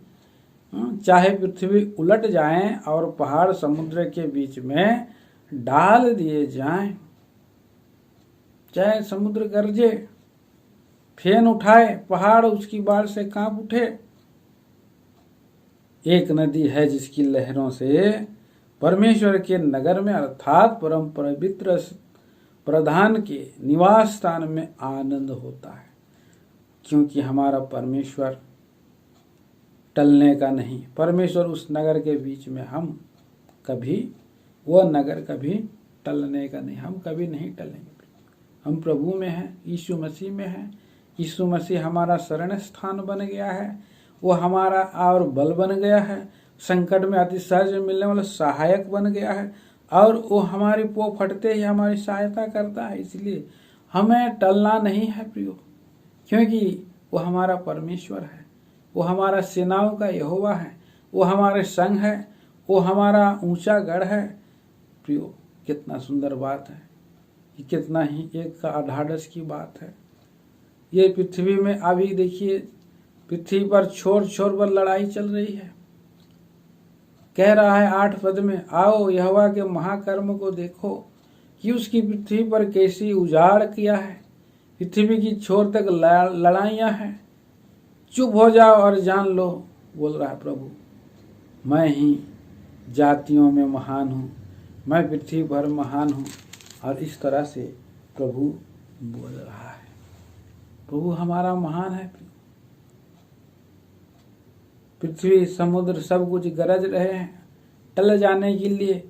चाहे पृथ्वी उलट जाए और पहाड़ समुद्र के बीच में डाल दिए जाएं, चाहे समुद्र गरजे, फेन उठाए, पहाड़ उसकी बाढ़ से कांप उठे। एक नदी है जिसकी लहरों से परमेश्वर के नगर में अर्थात परम पवित्र प्रधान के निवास स्थान में आनंद होता है, क्योंकि हमारा परमेश्वर टलने का नहीं। परमेश्वर उस नगर के बीच में, हम कभी, वो नगर कभी टलने का नहीं, हम कभी नहीं टलेंगे। हम प्रभु में हैं, यीशु मसीह में हैं। यीशु मसीह हमारा शरण स्थान बन गया है, वो हमारा और बल बन गया है, संकट में अति सहज मिलने वाला सहायक बन गया है और वो हमारी पो फटते ही हमारी सहायता करता है। इसलिए हमें टलना नहीं है प्रियो, क्योंकि वो हमारा परमेश्वर है, वो हमारा सेनाओं का यहोवा है, वो हमारे संग है, वो हमारा ऊंचा गढ़ है। प्रियो, कितना सुंदर बात है, कि कितना ही एक का अढ़ाढ़स की बात है। ये पृथ्वी में अभी देखिए, पृथ्वी पर छोर छोर पर लड़ाई चल रही है। कह रहा है 8 पद में, आओ यहोवा के महाकर्म को देखो, कि उसकी पृथ्वी पर कैसी उजाड़ किया है। पृथ्वी की छोर तक लड़ाइयां हैं। चुप हो जाओ और जान लो, बोल रहा है प्रभु, मैं ही जातियों में महान हूँ, मैं पृथ्वी पर महान हूँ। और इस तरह से प्रभु बोल रहा है। प्रभु हमारा महान है। पृथ्वी समुद्र सब कुछ गरज रहे हैं, टल जाने के लिए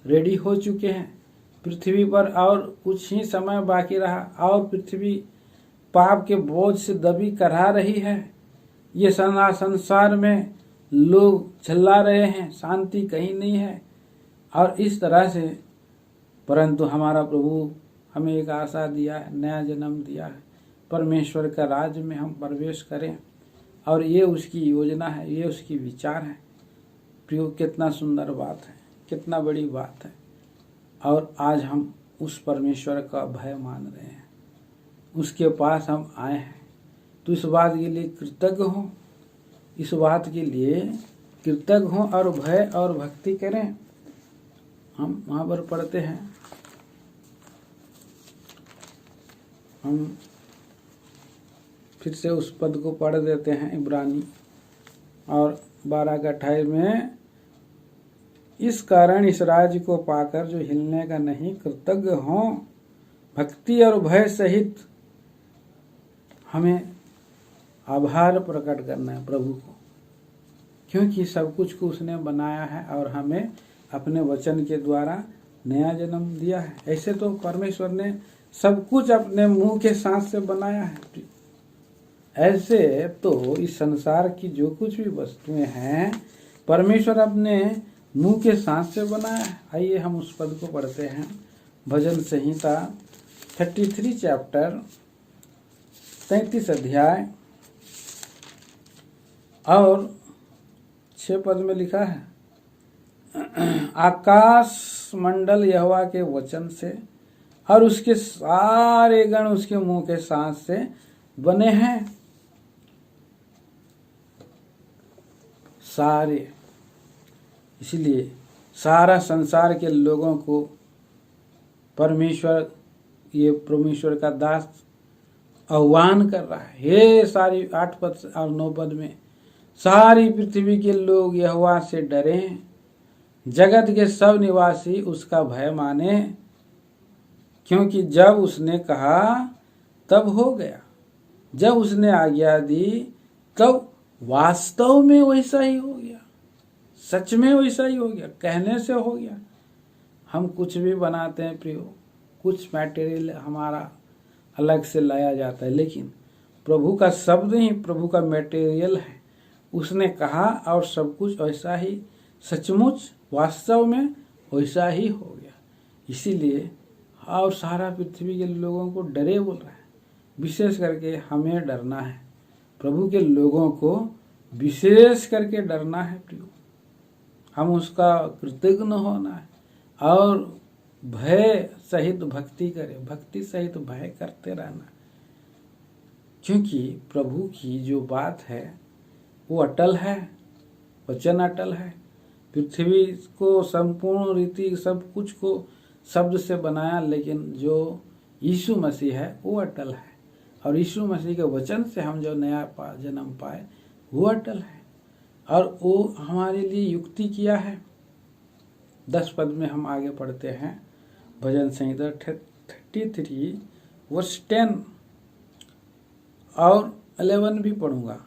रेडी हो चुके हैं। पृथ्वी पर और कुछ ही समय बाकी रहा और पृथ्वी पाप के बोझ से दबी करा रही है। ये संसार में लोग चिल्ला रहे हैं, शांति कहीं नहीं है। और इस तरह से, परंतु हमारा प्रभु हमें एक आशा दिया है, नया जन्म दिया है, परमेश्वर का राज्य में हम प्रवेश करें। और ये उसकी योजना है, ये उसकी विचार है। प्रियो, कितना सुंदर बात है, कितना बड़ी बात है। और आज हम उस परमेश्वर का भय मान रहे हैं, उसके पास हम आए हैं। तो इस बात के लिए कृतज्ञ हो, इस बात के लिए कृतज्ञ हो और भय और भक्ति करें। हम वहाँ पर पढ़ते हैं, हम फिर से उस पद को पढ़ देते हैं, इब्रानी और 12 का 28 में, इस कारण इस राज्य को पाकर जो हिलने का नहीं, कृतज्ञ हों, भक्ति और भय सहित हमें आभार प्रकट करना है प्रभु को, क्योंकि सब कुछ को उसने बनाया है और हमें अपने वचन के द्वारा नया जन्म दिया है। ऐसे तो परमेश्वर ने सब कुछ अपने मुंह के साथ से बनाया है। ऐसे तो इस संसार की जो कुछ भी वस्तुएं हैं, परमेश्वर अपने मुंह के साथ से बनाया है। आइए हम उस पद को पढ़ते हैं, भजन संहिता 33 चैप्टर 33 अध्याय और 6 पद में लिखा है, आकाश मंडल यहोवा के वचन से और उसके सारे गण उसके मुंह के साथ से बने हैं। सारे, इसलिए सारा संसार के लोगों को परमेश्वर, ये परमेश्वर का दास आह्वान कर रहा है। हे सारी 8 पद और 9 पद में, सारी पृथ्वी के लोग यहोवा से डरें, जगत के सब निवासी उसका भय माने, क्योंकि जब उसने कहा तब हो गया, जब उसने आज्ञा दी तब वास्तव में वैसा ही हो गया, सच में वैसा ही हो गया, कहने से हो गया। हम कुछ भी बनाते हैं प्रियो, कुछ मटेरियल हमारा अलग से लाया जाता है, लेकिन प्रभु का शब्द ही प्रभु का मटेरियल है। उसने कहा और सब कुछ वैसा ही, सचमुच वास्तव में वैसा ही हो गया। इसीलिए और सारा पृथ्वी के लोगों को डरे बोल रहा है। विशेष करके हमें डरना है, प्रभु के लोगों को विशेष करके डरना है प्रियो। हम उसका कृतज्ञ होना है और भय सहित भक्ति करें, भक्ति सहित भय करते रहना, क्योंकि प्रभु की जो बात है वो अटल है, वचन अटल है। पृथ्वी को संपूर्ण रीति सब कुछ को शब्द से बनाया, लेकिन जो यीशु मसीह है वो अटल है, और यीशु मसीह के वचन से हम जो नया जन्म पाए वो अटल है, और वो हमारे लिए युक्ति किया है। 10 पद में हम आगे पढ़ते हैं, भजन संहिता 33 वर्ष 10 और 11 भी पढ़ूंगा।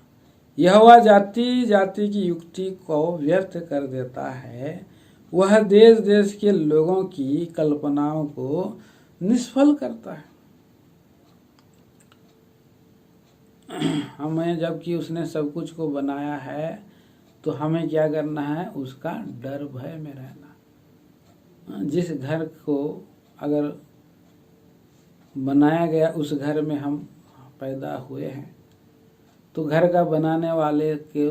यहोवा जाति जाति की युक्ति को व्यर्थ कर देता है, वह देश देश के लोगों की कल्पनाओं को निष्फल करता है। हमें, जबकि उसने सब कुछ को बनाया है, तो हमें क्या करना है, उसका डर भय में रहना। जिस घर को अगर बनाया गया, उस घर में हम पैदा हुए हैं, तो घर का बनाने वाले के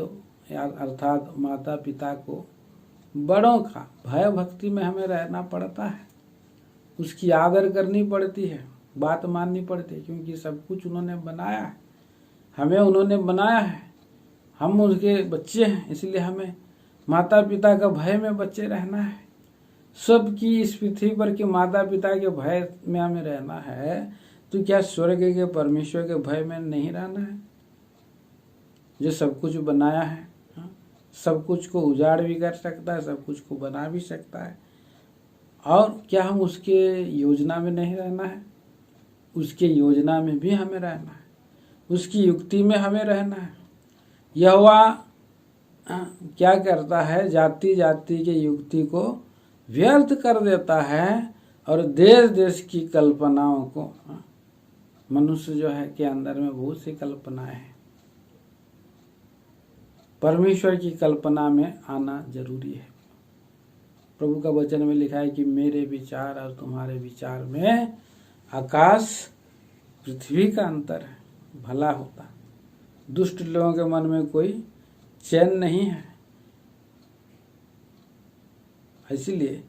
अर्थात माता पिता को बड़ों का भय भक्ति में हमें रहना पड़ता है, उसकी आदर करनी पड़ती है, बात माननी पड़ती है, क्योंकि सब कुछ उन्होंने बनाया है, हमें उन्होंने बनाया है, हम उनके बच्चे हैं, इसलिए हमें माता पिता का भय में बच्चे रहना है। सबकी इस पृथ्वी पर के माता पिता के भय में हमें रहना है, तो क्या स्वर्ग के परमेश्वर के भय में नहीं रहना है, जो सब कुछ बनाया है, सब कुछ को उजाड़ भी कर सकता है, सब कुछ को बना भी सकता है। और क्या हम उसके योजना में नहीं रहना है? उसके योजना में भी हमें रहना है, उसकी युक्ति में हमें रहना है। यहोवा क्या करता है, जाति जाति के युक्ति को व्यर्थ कर देता है और देश देश की कल्पनाओं को, मनुष्य जो है के अंदर में बहुत सी कल्पनाएं हैं, परमेश्वर की कल्पना में आना जरूरी है। प्रभु का वचन में लिखा है कि मेरे विचार और तुम्हारे विचार में आकाश पृथ्वी का अंतर है, भला होता। दुष्ट लोगों के मन में कोई चैन नहीं है, इसलिए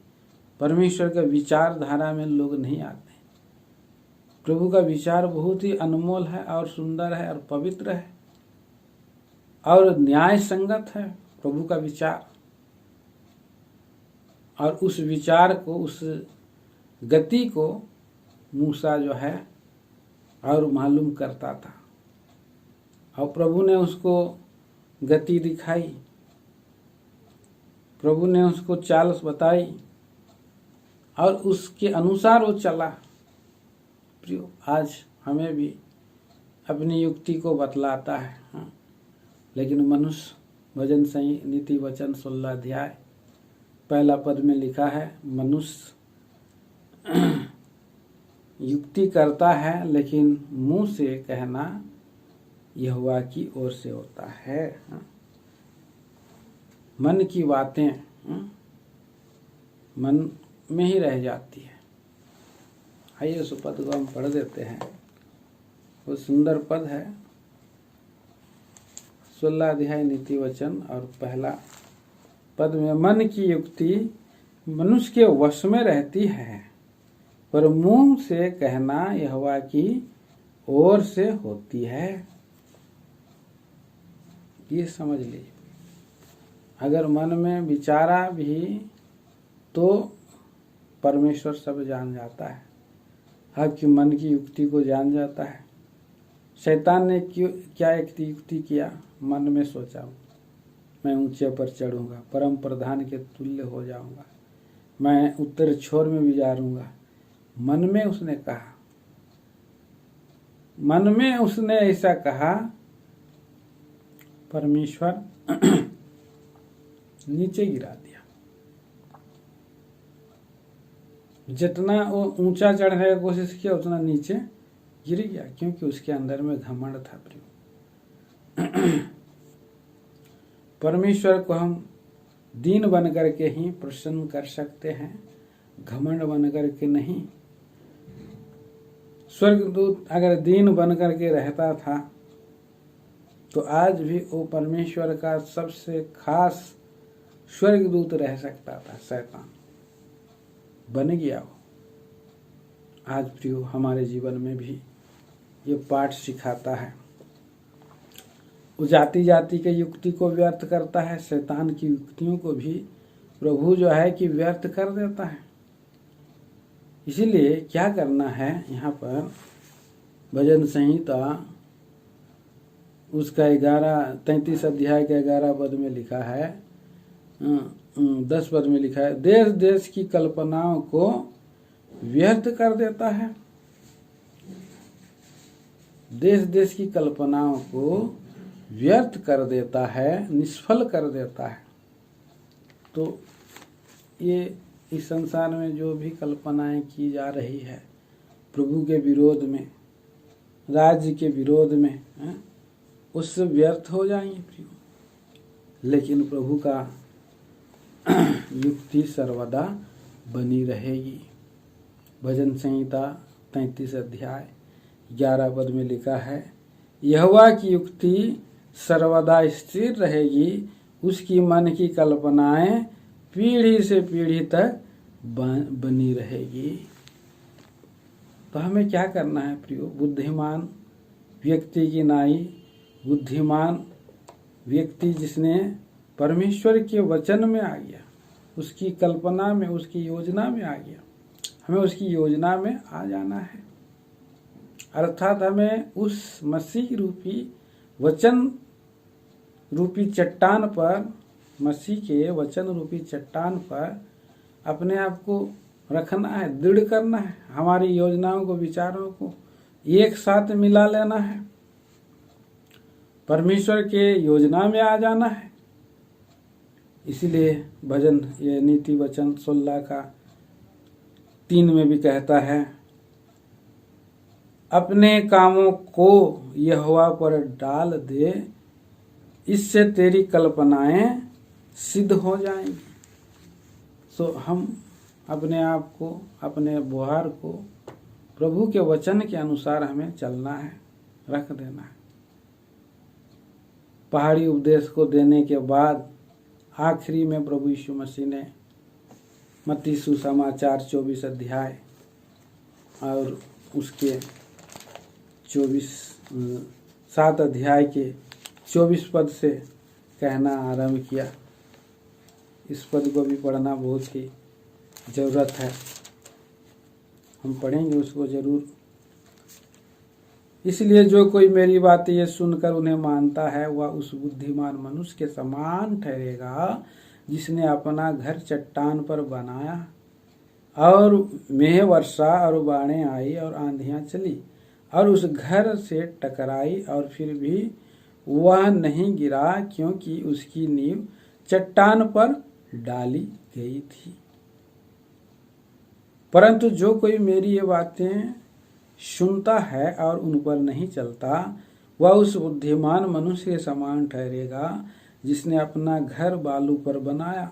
परमेश्वर के विचारधारा में लोग नहीं आते। प्रभु का विचार बहुत ही अनमोल है और सुंदर है और पवित्र है और न्याय संगत है प्रभु का विचार। और उस विचार को, उस गति को मूसा जो है और मालूम करता था, और प्रभु ने उसको गति दिखाई, प्रभु ने उसको चाल बताई और उसके अनुसार वो चला। प्रियो, आज हमें भी अपनी युक्ति को बतलाता है, लेकिन मनुष्य भजन सही नीति वचन 16 अध्याय पहला पद में लिखा है, मनुष्य युक्ति करता है लेकिन मुंह से कहना यहोवा की ओर से होता है। मन की बातें मन में ही रह जाती है। आइए उस पद को हम पढ़ देते हैं, वो सुंदर पद है, 16 अध्याय नीति वचन और पहला पद में, मन की युक्ति मनुष्य के वश में रहती है पर मुंह से कहना यहोवा की ओर से होती है। ये समझ लीजिए, अगर मन में विचारा भी तो परमेश्वर सब जान जाता है, आपकी मन की युक्ति को जान जाता है। शैतान ने क्या एक युक्ति किया, मन में सोचा मैं ऊंचे पर चढ़ूंगा, परम प्रधान के तुल्य हो जाऊंगा, मैं उत्तर छोर में विचारूंगा। मन में उसने कहा, मन में उसने ऐसा कहा, परमेश्वर नीचे गिरा दिया। जितना वो ऊंचा चढ़ने की कोशिश किया उतना नीचे गिर गया, क्योंकि उसके अंदर में घमंड था। परमेश्वर को हम दीन बन करके ही प्रसन्न कर सकते हैं, घमंड बन करके नहीं। स्वर्गदूत अगर दीन बन करके रहता था तो आज भी वो परमेश्वर का सबसे खास स्वर्गदूत रह सकता था। शैतान बन गया वो। आज प्रियो, हमारे जीवन में भी ये पाठ सिखाता है। वो जाति जाति के युक्ति को व्यर्थ करता है, शैतान की युक्तियों को भी प्रभु जो है कि व्यर्थ कर देता है। इसीलिए क्या करना है, यहाँ पर भजन संहिता उसका 33 अध्याय के 11 पद में लिखा है, 10 पद में लिखा है, देश देश की कल्पनाओं को व्यर्थ कर देता है। देश देश की कल्पनाओं को व्यर्थ कर देता है, निष्फल कर देता है। तो ये इस संसार में जो भी कल्पनाएं की जा रही है प्रभु के विरोध में, राज्य के विरोध में, उससे व्यर्थ हो जाएंगे प्रियो। लेकिन प्रभु का युक्ति सर्वदा बनी रहेगी। भजन संहिता 33 अध्याय 11 पद में लिखा है, यहोवा की युक्ति सर्वदा स्थिर रहेगी, उसकी मन की कल्पनाएं पीढ़ी से पीढ़ी तक बनी रहेगी। तो हमें क्या करना है प्रियो? बुद्धिमान व्यक्ति की नाई बुद्धिमान व्यक्ति जिसने परमेश्वर के वचन में आ गया, उसकी कल्पना में, उसकी योजना में आ गया, हमें उसकी योजना में आ जाना है। अर्थात हमें उस मसीह रूपी वचन रूपी चट्टान पर, मसीह के वचन रूपी चट्टान पर अपने आप को रखना है, दृढ़ करना है, हमारी योजनाओं को, विचारों को एक साथ मिला लेना है, परमेश्वर के योजना में आ जाना है। इसीलिए भजन, ये नीति वचन 16 का 3 में भी कहता है, अपने कामों को यहोवा पर डाल दे, इससे तेरी कल्पनाएं सिद्ध हो जाएंगी। सो हम अपने आप को, अपने व्यवहार को प्रभु के वचन के अनुसार हमें चलना है, रख देना है। पहाड़ी उपदेश को देने के बाद आखिरी में प्रभु यीशु मसीह ने मत्ती सुसमाचार 24 अध्याय और उसके 7 अध्याय के 24 पद से कहना आरंभ किया। इस पद को भी पढ़ना बहुत ही ज़रूरत है, हम पढ़ेंगे उसको ज़रूर। इसलिए जो कोई मेरी बातें ये सुनकर उन्हें मानता है, वह उस बुद्धिमान मनुष्य के समान ठहरेगा जिसने अपना घर चट्टान पर बनाया, और मेघ वर्षा और बाढ़ें आई और आंधियां चली और उस घर से टकराई, और फिर भी वह नहीं गिरा, क्योंकि उसकी नींव चट्टान पर डाली गई थी। परंतु जो कोई मेरी ये बातें सुनता है और उन पर नहीं चलता, वह उस बुद्धिमान मनुष्य के समान ठहरेगा जिसने अपना घर बालू पर बनाया,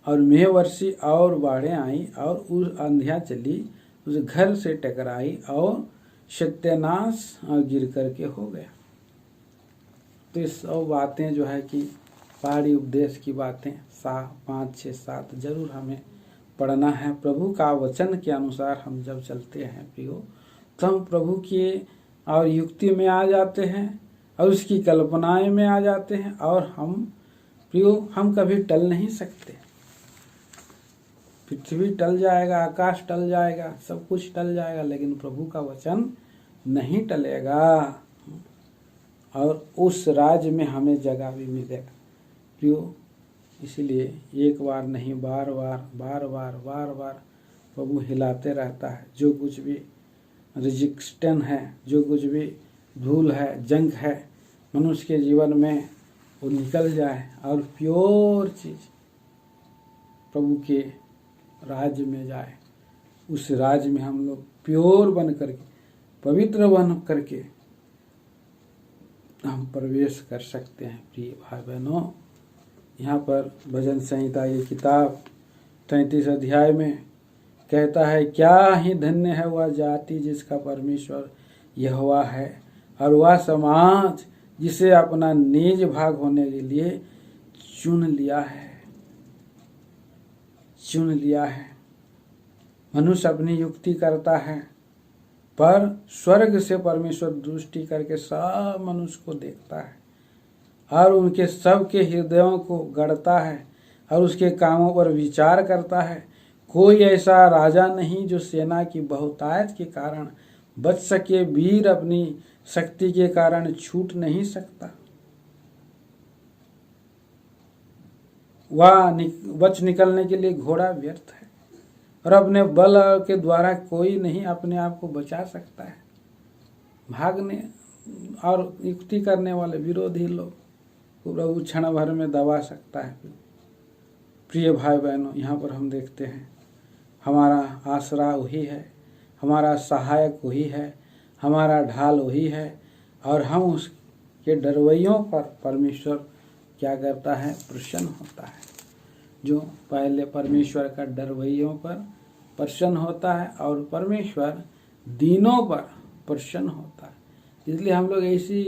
और मेघ वर्षी और बाढ़ें आई और उस आंधियां चली, उस घर से टकराई और सत्यानाश गिर करके हो गया। तो ये सब बातें जो है कि पहाड़ी उपदेश की बातें 5, 6, 7 जरूर हमें पढ़ना है। प्रभु का वचन के अनुसार हम जब चलते हैं प्रियो, तो हम प्रभु की और युक्ति में आ जाते हैं और उसकी कल्पनाएं में आ जाते हैं, और हम प्रियो हम कभी टल नहीं सकते। पृथ्वी टल जाएगा, आकाश टल जाएगा, सब कुछ टल जाएगा, लेकिन प्रभु का वचन नहीं टलेगा, और उस राज में हमें जगह भी मिलेगा प्रियो। इसीलिए एक बार नहीं, बार बार प्रभु हिलाते रहता है। जो कुछ भी रिजेक्शन है, जो कुछ भी धूल है, जंग है मनुष्य के जीवन में, वो निकल जाए और प्योर चीज प्रभु के राज्य में जाए। उस राज्य में हम लोग प्योर बन करके, पवित्र बन करके हम प्रवेश कर सकते हैं। प्रिय भाई बहनों, यहाँ पर भजन संहिता ये किताब 33 अध्याय में कहता है, क्या ही धन्य है वह जाति जिसका परमेश्वर यहोवा है, और वह समाज जिसे अपना निज भाग होने के लिए चुन लिया है। मनुष्य अपनी युक्ति करता है, पर स्वर्ग से परमेश्वर दृष्टि करके सब मनुष्य को देखता है और उनके सबके हृदयों को गढ़ता है और उसके कामों पर विचार करता है। कोई ऐसा राजा नहीं जो सेना की बहुतायत के कारण बच सके, वीर अपनी शक्ति के कारण छूट नहीं सकता। वह बच निकलने के लिए घोड़ा व्यर्थ है, और अपने बल के द्वारा कोई नहीं अपने आप को बचा सकता है। भागने और युक्ति करने वाले विरोधी लोग को प्रभु क्षण भर में दबा सकता है। प्रिय भाई बहनों, यहाँ पर हम देखते हैं हमारा आसरा वही है, हमारा सहायक वही है, हमारा ढाल वही है, और हम उसके डरवैयों पर परमेश्वर क्या करता है? प्रसन्न होता है। जो पहले परमेश्वर का डरवैयों पर प्रसन्न होता है और परमेश्वर दीनों पर प्रसन्न होता है। इसलिए हम लोग ऐसी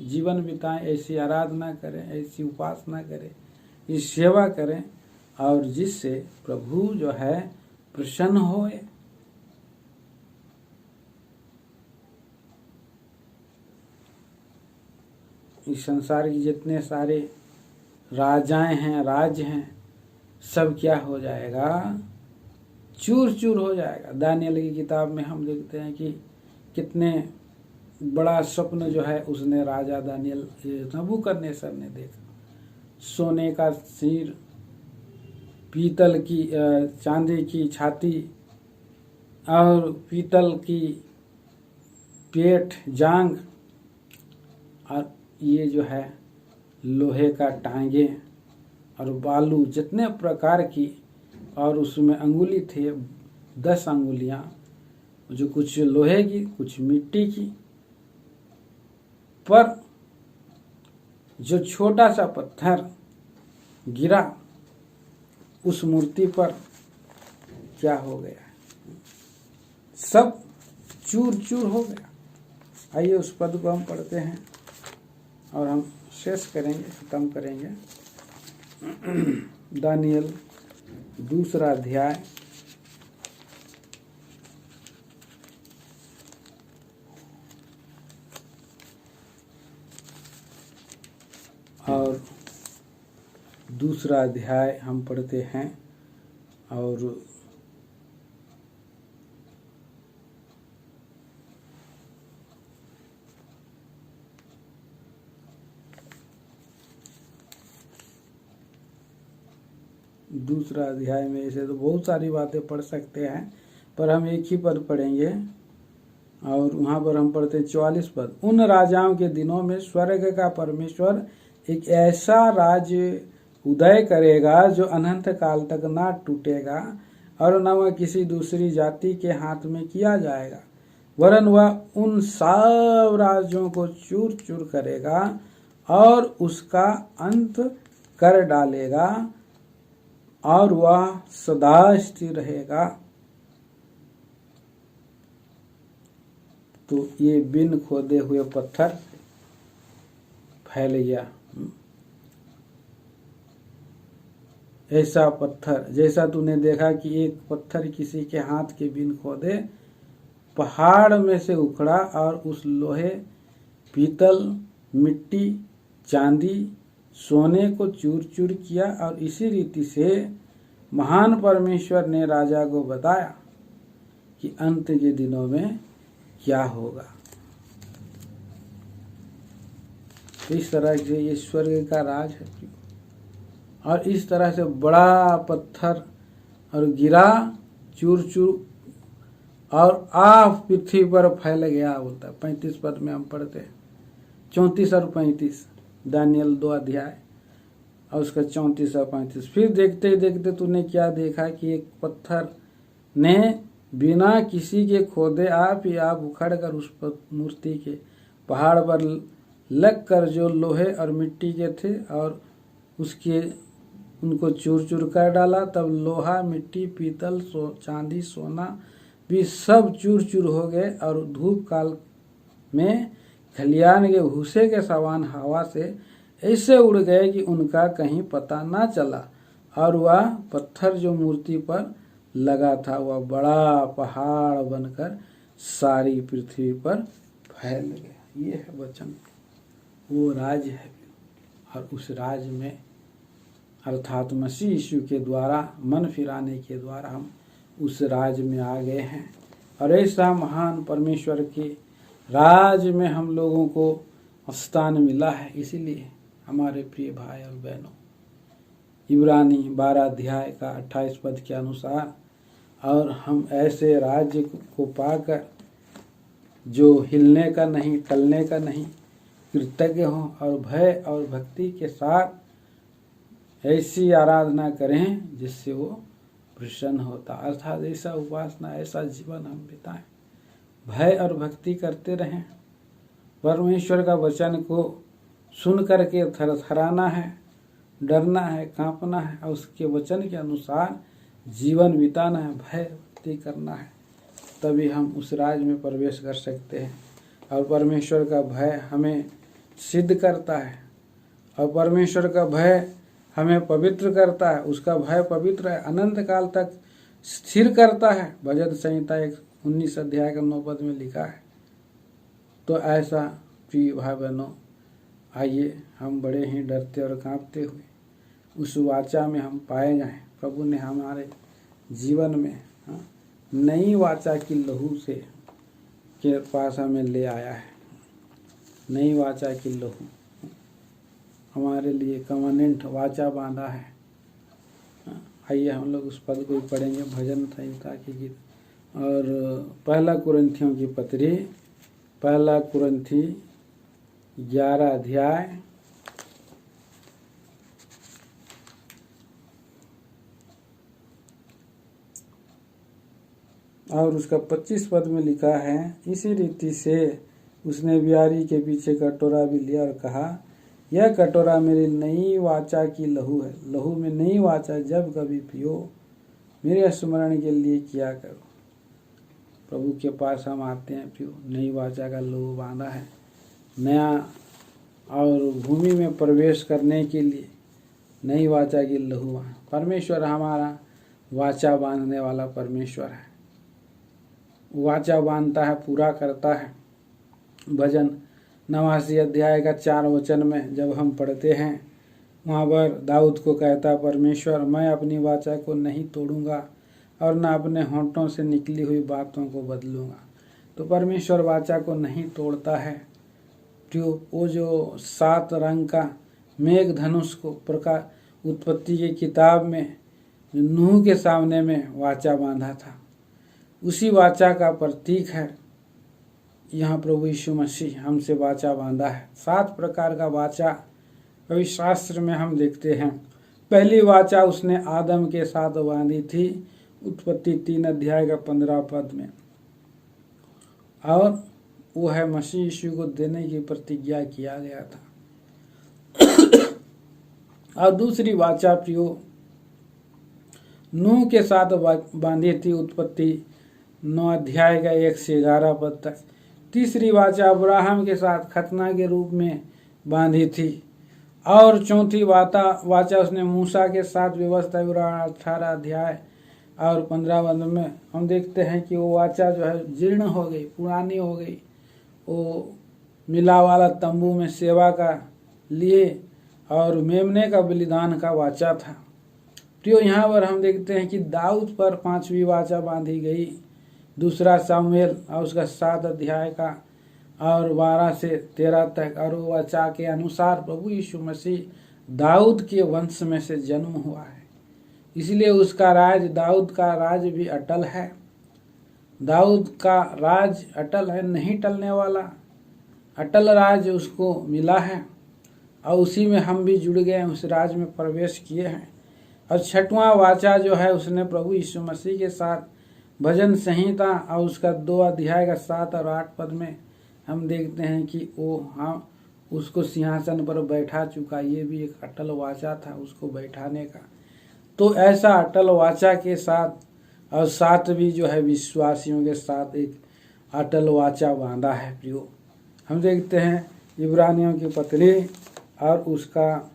जीवन बिताएं, ऐसी आराधना करें, ऐसी उपासना करें, इस सेवा करें और जिससे प्रभु जो है प्रसन्न होए। इस संसार के जितने सारे राजाएं हैं, राज्य हैं, सब क्या हो जाएगा, चूर चूर हो जाएगा। दानियल की किताब में हम देखते हैं कि कितने बड़ा स्वप्न जो है उसने राजा दानियल नबूकदनेस्सर ने देखा। सोने का सिर, पीतल की चांदी की छाती और पीतल की पेट, जांग, और ये जो है लोहे का टांगे और बालू, जितने प्रकार की, और उसमें अंगुली थे 10 अंगुलियां, जो कुछ लोहे की कुछ मिट्टी की। पर जो छोटा सा पत्थर गिरा उस मूर्ति पर, क्या हो गया, सब चूर चूर हो गया। आइए उस पद को हम पढ़ते हैं और हम शेष करेंगे, खत्म करेंगे। दानियल 2 अध्याय और 2 अध्याय हम पढ़ते हैं और दूसरा अध्याय में ऐसे तो बहुत सारी बातें पढ़ सकते हैं, पर हम एक ही पद पढ़ेंगे और वहाँ पर हम पढ़ते 44 पद। उन राजाओं के दिनों में स्वर्ग का परमेश्वर एक ऐसा राज्य उदय करेगा जो अनंत काल तक ना टूटेगा और न वह किसी दूसरी जाति के हाथ में किया जाएगा, वरन वह उन सब राज्यों को चूर चूर करेगा और उसका अंत कर डालेगा और वह सदा स्थिर रहेगा। तो ये बिन खोदे हुए पत्थर फैल गया। ऐसा पत्थर, जैसा तूने देखा कि एक पत्थर किसी के हाथ के बिन खोदे पहाड़ में से उखड़ा और उस लोहे, पीतल, मिट्टी, चांदी, सोने को चूर चूर किया। और इसी रीति से महान परमेश्वर ने राजा को बताया कि अंत के दिनों में क्या होगा। इस तरह से ये स्वर्ग का राज है और इस तरह से बड़ा पत्थर और गिरा चूर चूर और आप पृथ्वी पर फैल गया बोलता है। 35 पद में हम पढ़ते हैं, 34 और 35, दानियल 2 अध्याय और उसका 34 और 35। फिर देखते ही देखते तूने क्या देखा कि एक पत्थर ने बिना किसी के खोदे आप ही आप उखड़ कर उस मूर्ति के पहाड़ पर लग कर जो लोहे और मिट्टी के थे और उसके उनको चूर चूर कर डाला। तब लोहा, मिट्टी, पीतल, चांदी, सोना भी सब चूर चूर हो गए और धूप काल में खलियान के भूसे के समान हवा से ऐसे उड़ गए कि उनका कहीं पता ना चला। और वह पत्थर जो मूर्ति पर लगा था वह बड़ा पहाड़ बनकर सारी पृथ्वी पर फैल गया। ये है वचन, वो राज है और उस राज में अर्थात मसीह यीशु के द्वारा, मन फिराने के द्वारा हम उस राज में आ गए हैं। और ऐसा महान परमेश्वर के राज में हम लोगों को स्थान मिला है। इसीलिए हमारे प्रिय भाई और बहनों, इब्रानी 12 अध्याय का 28 पद के अनुसार, और हम ऐसे राज्य को पाकर जो हिलने का नहीं, टलने का नहीं, कृतज्ञ हों और भय और भक्ति के साथ ऐसी आराधना करें जिससे वो प्रसन्न होता। अर्थात ऐसा उपासना, ऐसा जीवन हम बिताएं, भय और भक्ति करते रहें, परमेश्वर का वचन को सुन करके थरथराना है, डरना है, कांपना है और उसके वचन के अनुसार जीवन बिताना है, भय भक्ति करना है। तभी हम उस राज में प्रवेश कर सकते हैं। और परमेश्वर का भय हमें सिद्ध करता है और परमेश्वर का भय हमें पवित्र करता है, उसका भय पवित्र है, अनंत काल तक स्थिर करता है। भजन संहिता 19 अध्याय का 9 पद में लिखा है। तो ऐसा प्रिय भाई बहनों, आइए हम बड़े ही डरते और कांपते हुए उस वाचा में हम पाए जाएं। प्रभु ने हमारे जीवन में नई वाचा की लहू से के पास हमें ले आया है। नई वाचा की लहू हमारे लिए कवनेंट वाचा बांधा है। आइए हम लोग उस पद को पढ़ेंगे, भजन संहिता के गीत। और पहला कुरिन्थियों की पत्री, पहला कुरिन्थी 11 अध्याय और उसका 25 पद में लिखा है, इसी रीति से उसने बियारी के पीछे कटोरा भी लिया और कहा, यह कटोरा मेरी नई वाचा की लहू है। लहू में नई वाचा जब कभी पियो मेरे स्मरण के लिए किया करो। प्रभु के पास हम आते हैं, पियो, नई वाचा का लहू बांधा है। नया और भूमि में प्रवेश करने के लिए नई वाचा की लहू। परमेश्वर हमारा वाचा बांधने वाला परमेश्वर है। वाचा बांधता है, पूरा करता है। भजन 89 अध्याय का 4 वचन में जब हम पढ़ते हैं, वहाँ पर दाऊद को कहता, परमेश्वर मैं अपनी वाचा को नहीं तोड़ूंगा और न अपने होंठों से निकली हुई बातों को बदलूंगा। तो परमेश्वर वाचा को नहीं तोड़ता है। वो जो 7 रंग का मेघ धनुष को प्रकार उत्पत्ति की किताब में नूह के सामने में वाचा बांधा था, उसी वाचा का प्रतीक है यहाँ प्रभु यीशु मसीह हमसे वाचा बांधा है। 7 प्रकार का वाचा कवि शास्त्र में हम देखते हैं। पहली वाचा उसने आदम के साथ बांधी थी, उत्पत्ति 3 अध्याय का 15 पद में, और वो है मसीह यीशु को देने की प्रतिज्ञा किया गया था। और दूसरी वाचा प्रियो नूह के साथ बांधी थी, उत्पत्ति 9 अध्याय का 1 से 11 पद तक। तीसरी वाचा अब्राहम के साथ खतना के रूप में बांधी थी। और चौथी वाचा उसने मूसा के साथ व्यवस्था 18 अध्याय और 15 पद में हम देखते हैं कि वो वाचा जो है जीर्ण हो गई, पुरानी हो गई। वो मिला वाला तंबू में सेवा का लिए और मेमने का बलिदान का वाचा था। तो यहाँ पर हम देखते हैं कि दाऊद पर 5वीं वाचा बांधी गई, 2 सामुएल और उसका 7 अध्याय का और 12 से 13 तक। और वो वाचा के अनुसार प्रभु यीशु मसीह दाऊद के वंश में से जन्म हुआ है, इसलिए उसका राज, दाऊद का राज भी अटल है। दाऊद का राज अटल है, नहीं टलने वाला। अटल राज उसको मिला है और उसी में हम भी जुड़ गए, उस राज में प्रवेश किए हैं। और 6वां वाचा जो है उसने प्रभु यीशु मसीह के साथ भजन संहिता और उसका 2 अध्याय का 7 और 8 पद में हम देखते हैं कि वो उसको सिंहासन पर बैठा चुका। ये भी एक अटल वाचा था उसको बैठाने का। तो ऐसा अटल वाचा के साथ और 7वीं जो है विश्वासियों के साथ एक अटल वाचा बांधा है। प्रियो, हम देखते हैं इब्रानियों की पत्री और उसका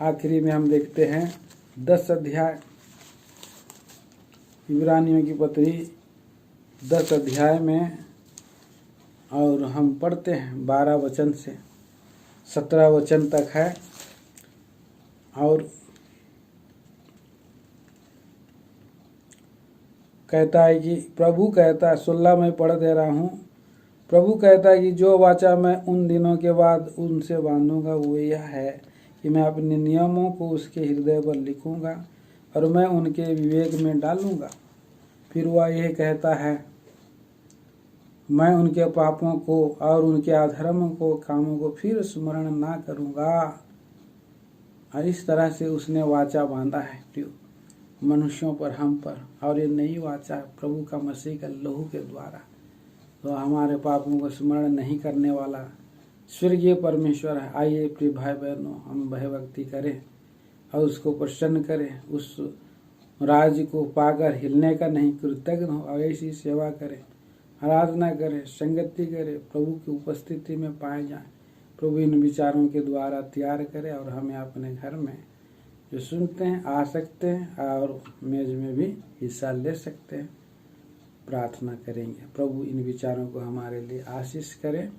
आखिरी में हम देखते हैं 10 अध्याय, इब्रानियों की पत्री 10 अध्याय में, और हम पढ़ते हैं 12 वचन से 17 वचन तक है। और कहता है कि प्रभु कहता है, 16 में पढ़ दे रहा हूँ। प्रभु कहता है कि जो वाचा मैं उन दिनों के बाद उनसे बांधूंगा वो यह है कि मैं अपने नियमों को उसके हृदय पर लिखूंगा और मैं उनके विवेक में डालूंगा। फिर वह यह कहता है, मैं उनके पापों को और उनके अधर्म को कामों को फिर स्मरण ना करूंगा। और इस तरह से उसने वाचा बांधा है मनुष्यों पर, हम पर। और ये नई वाचा प्रभु का मसीह का लहू के द्वारा, तो हमारे पापों को स्मरण नहीं करने वाला स्वर्गीय परमेश्वर है। आइए प्रिय भाई बहनों, हम भयभक्ति करें और उसको प्रसन्न करें, उस राज्य को पाकर हिलने का नहीं, कृतज्ञ हो और ऐसी सेवा करें, आराधना करें, संगति करें, प्रभु की उपस्थिति में पाए जाएं। प्रभु इन विचारों के द्वारा तैयार करे और हमें अपने घर में जो सुनते हैं आ सकते हैं और मेज में भी हिस्सा ले सकते हैं। प्रार्थना करेंगे। प्रभु इन विचारों को हमारे लिए आशीष करें।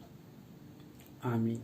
आमीन।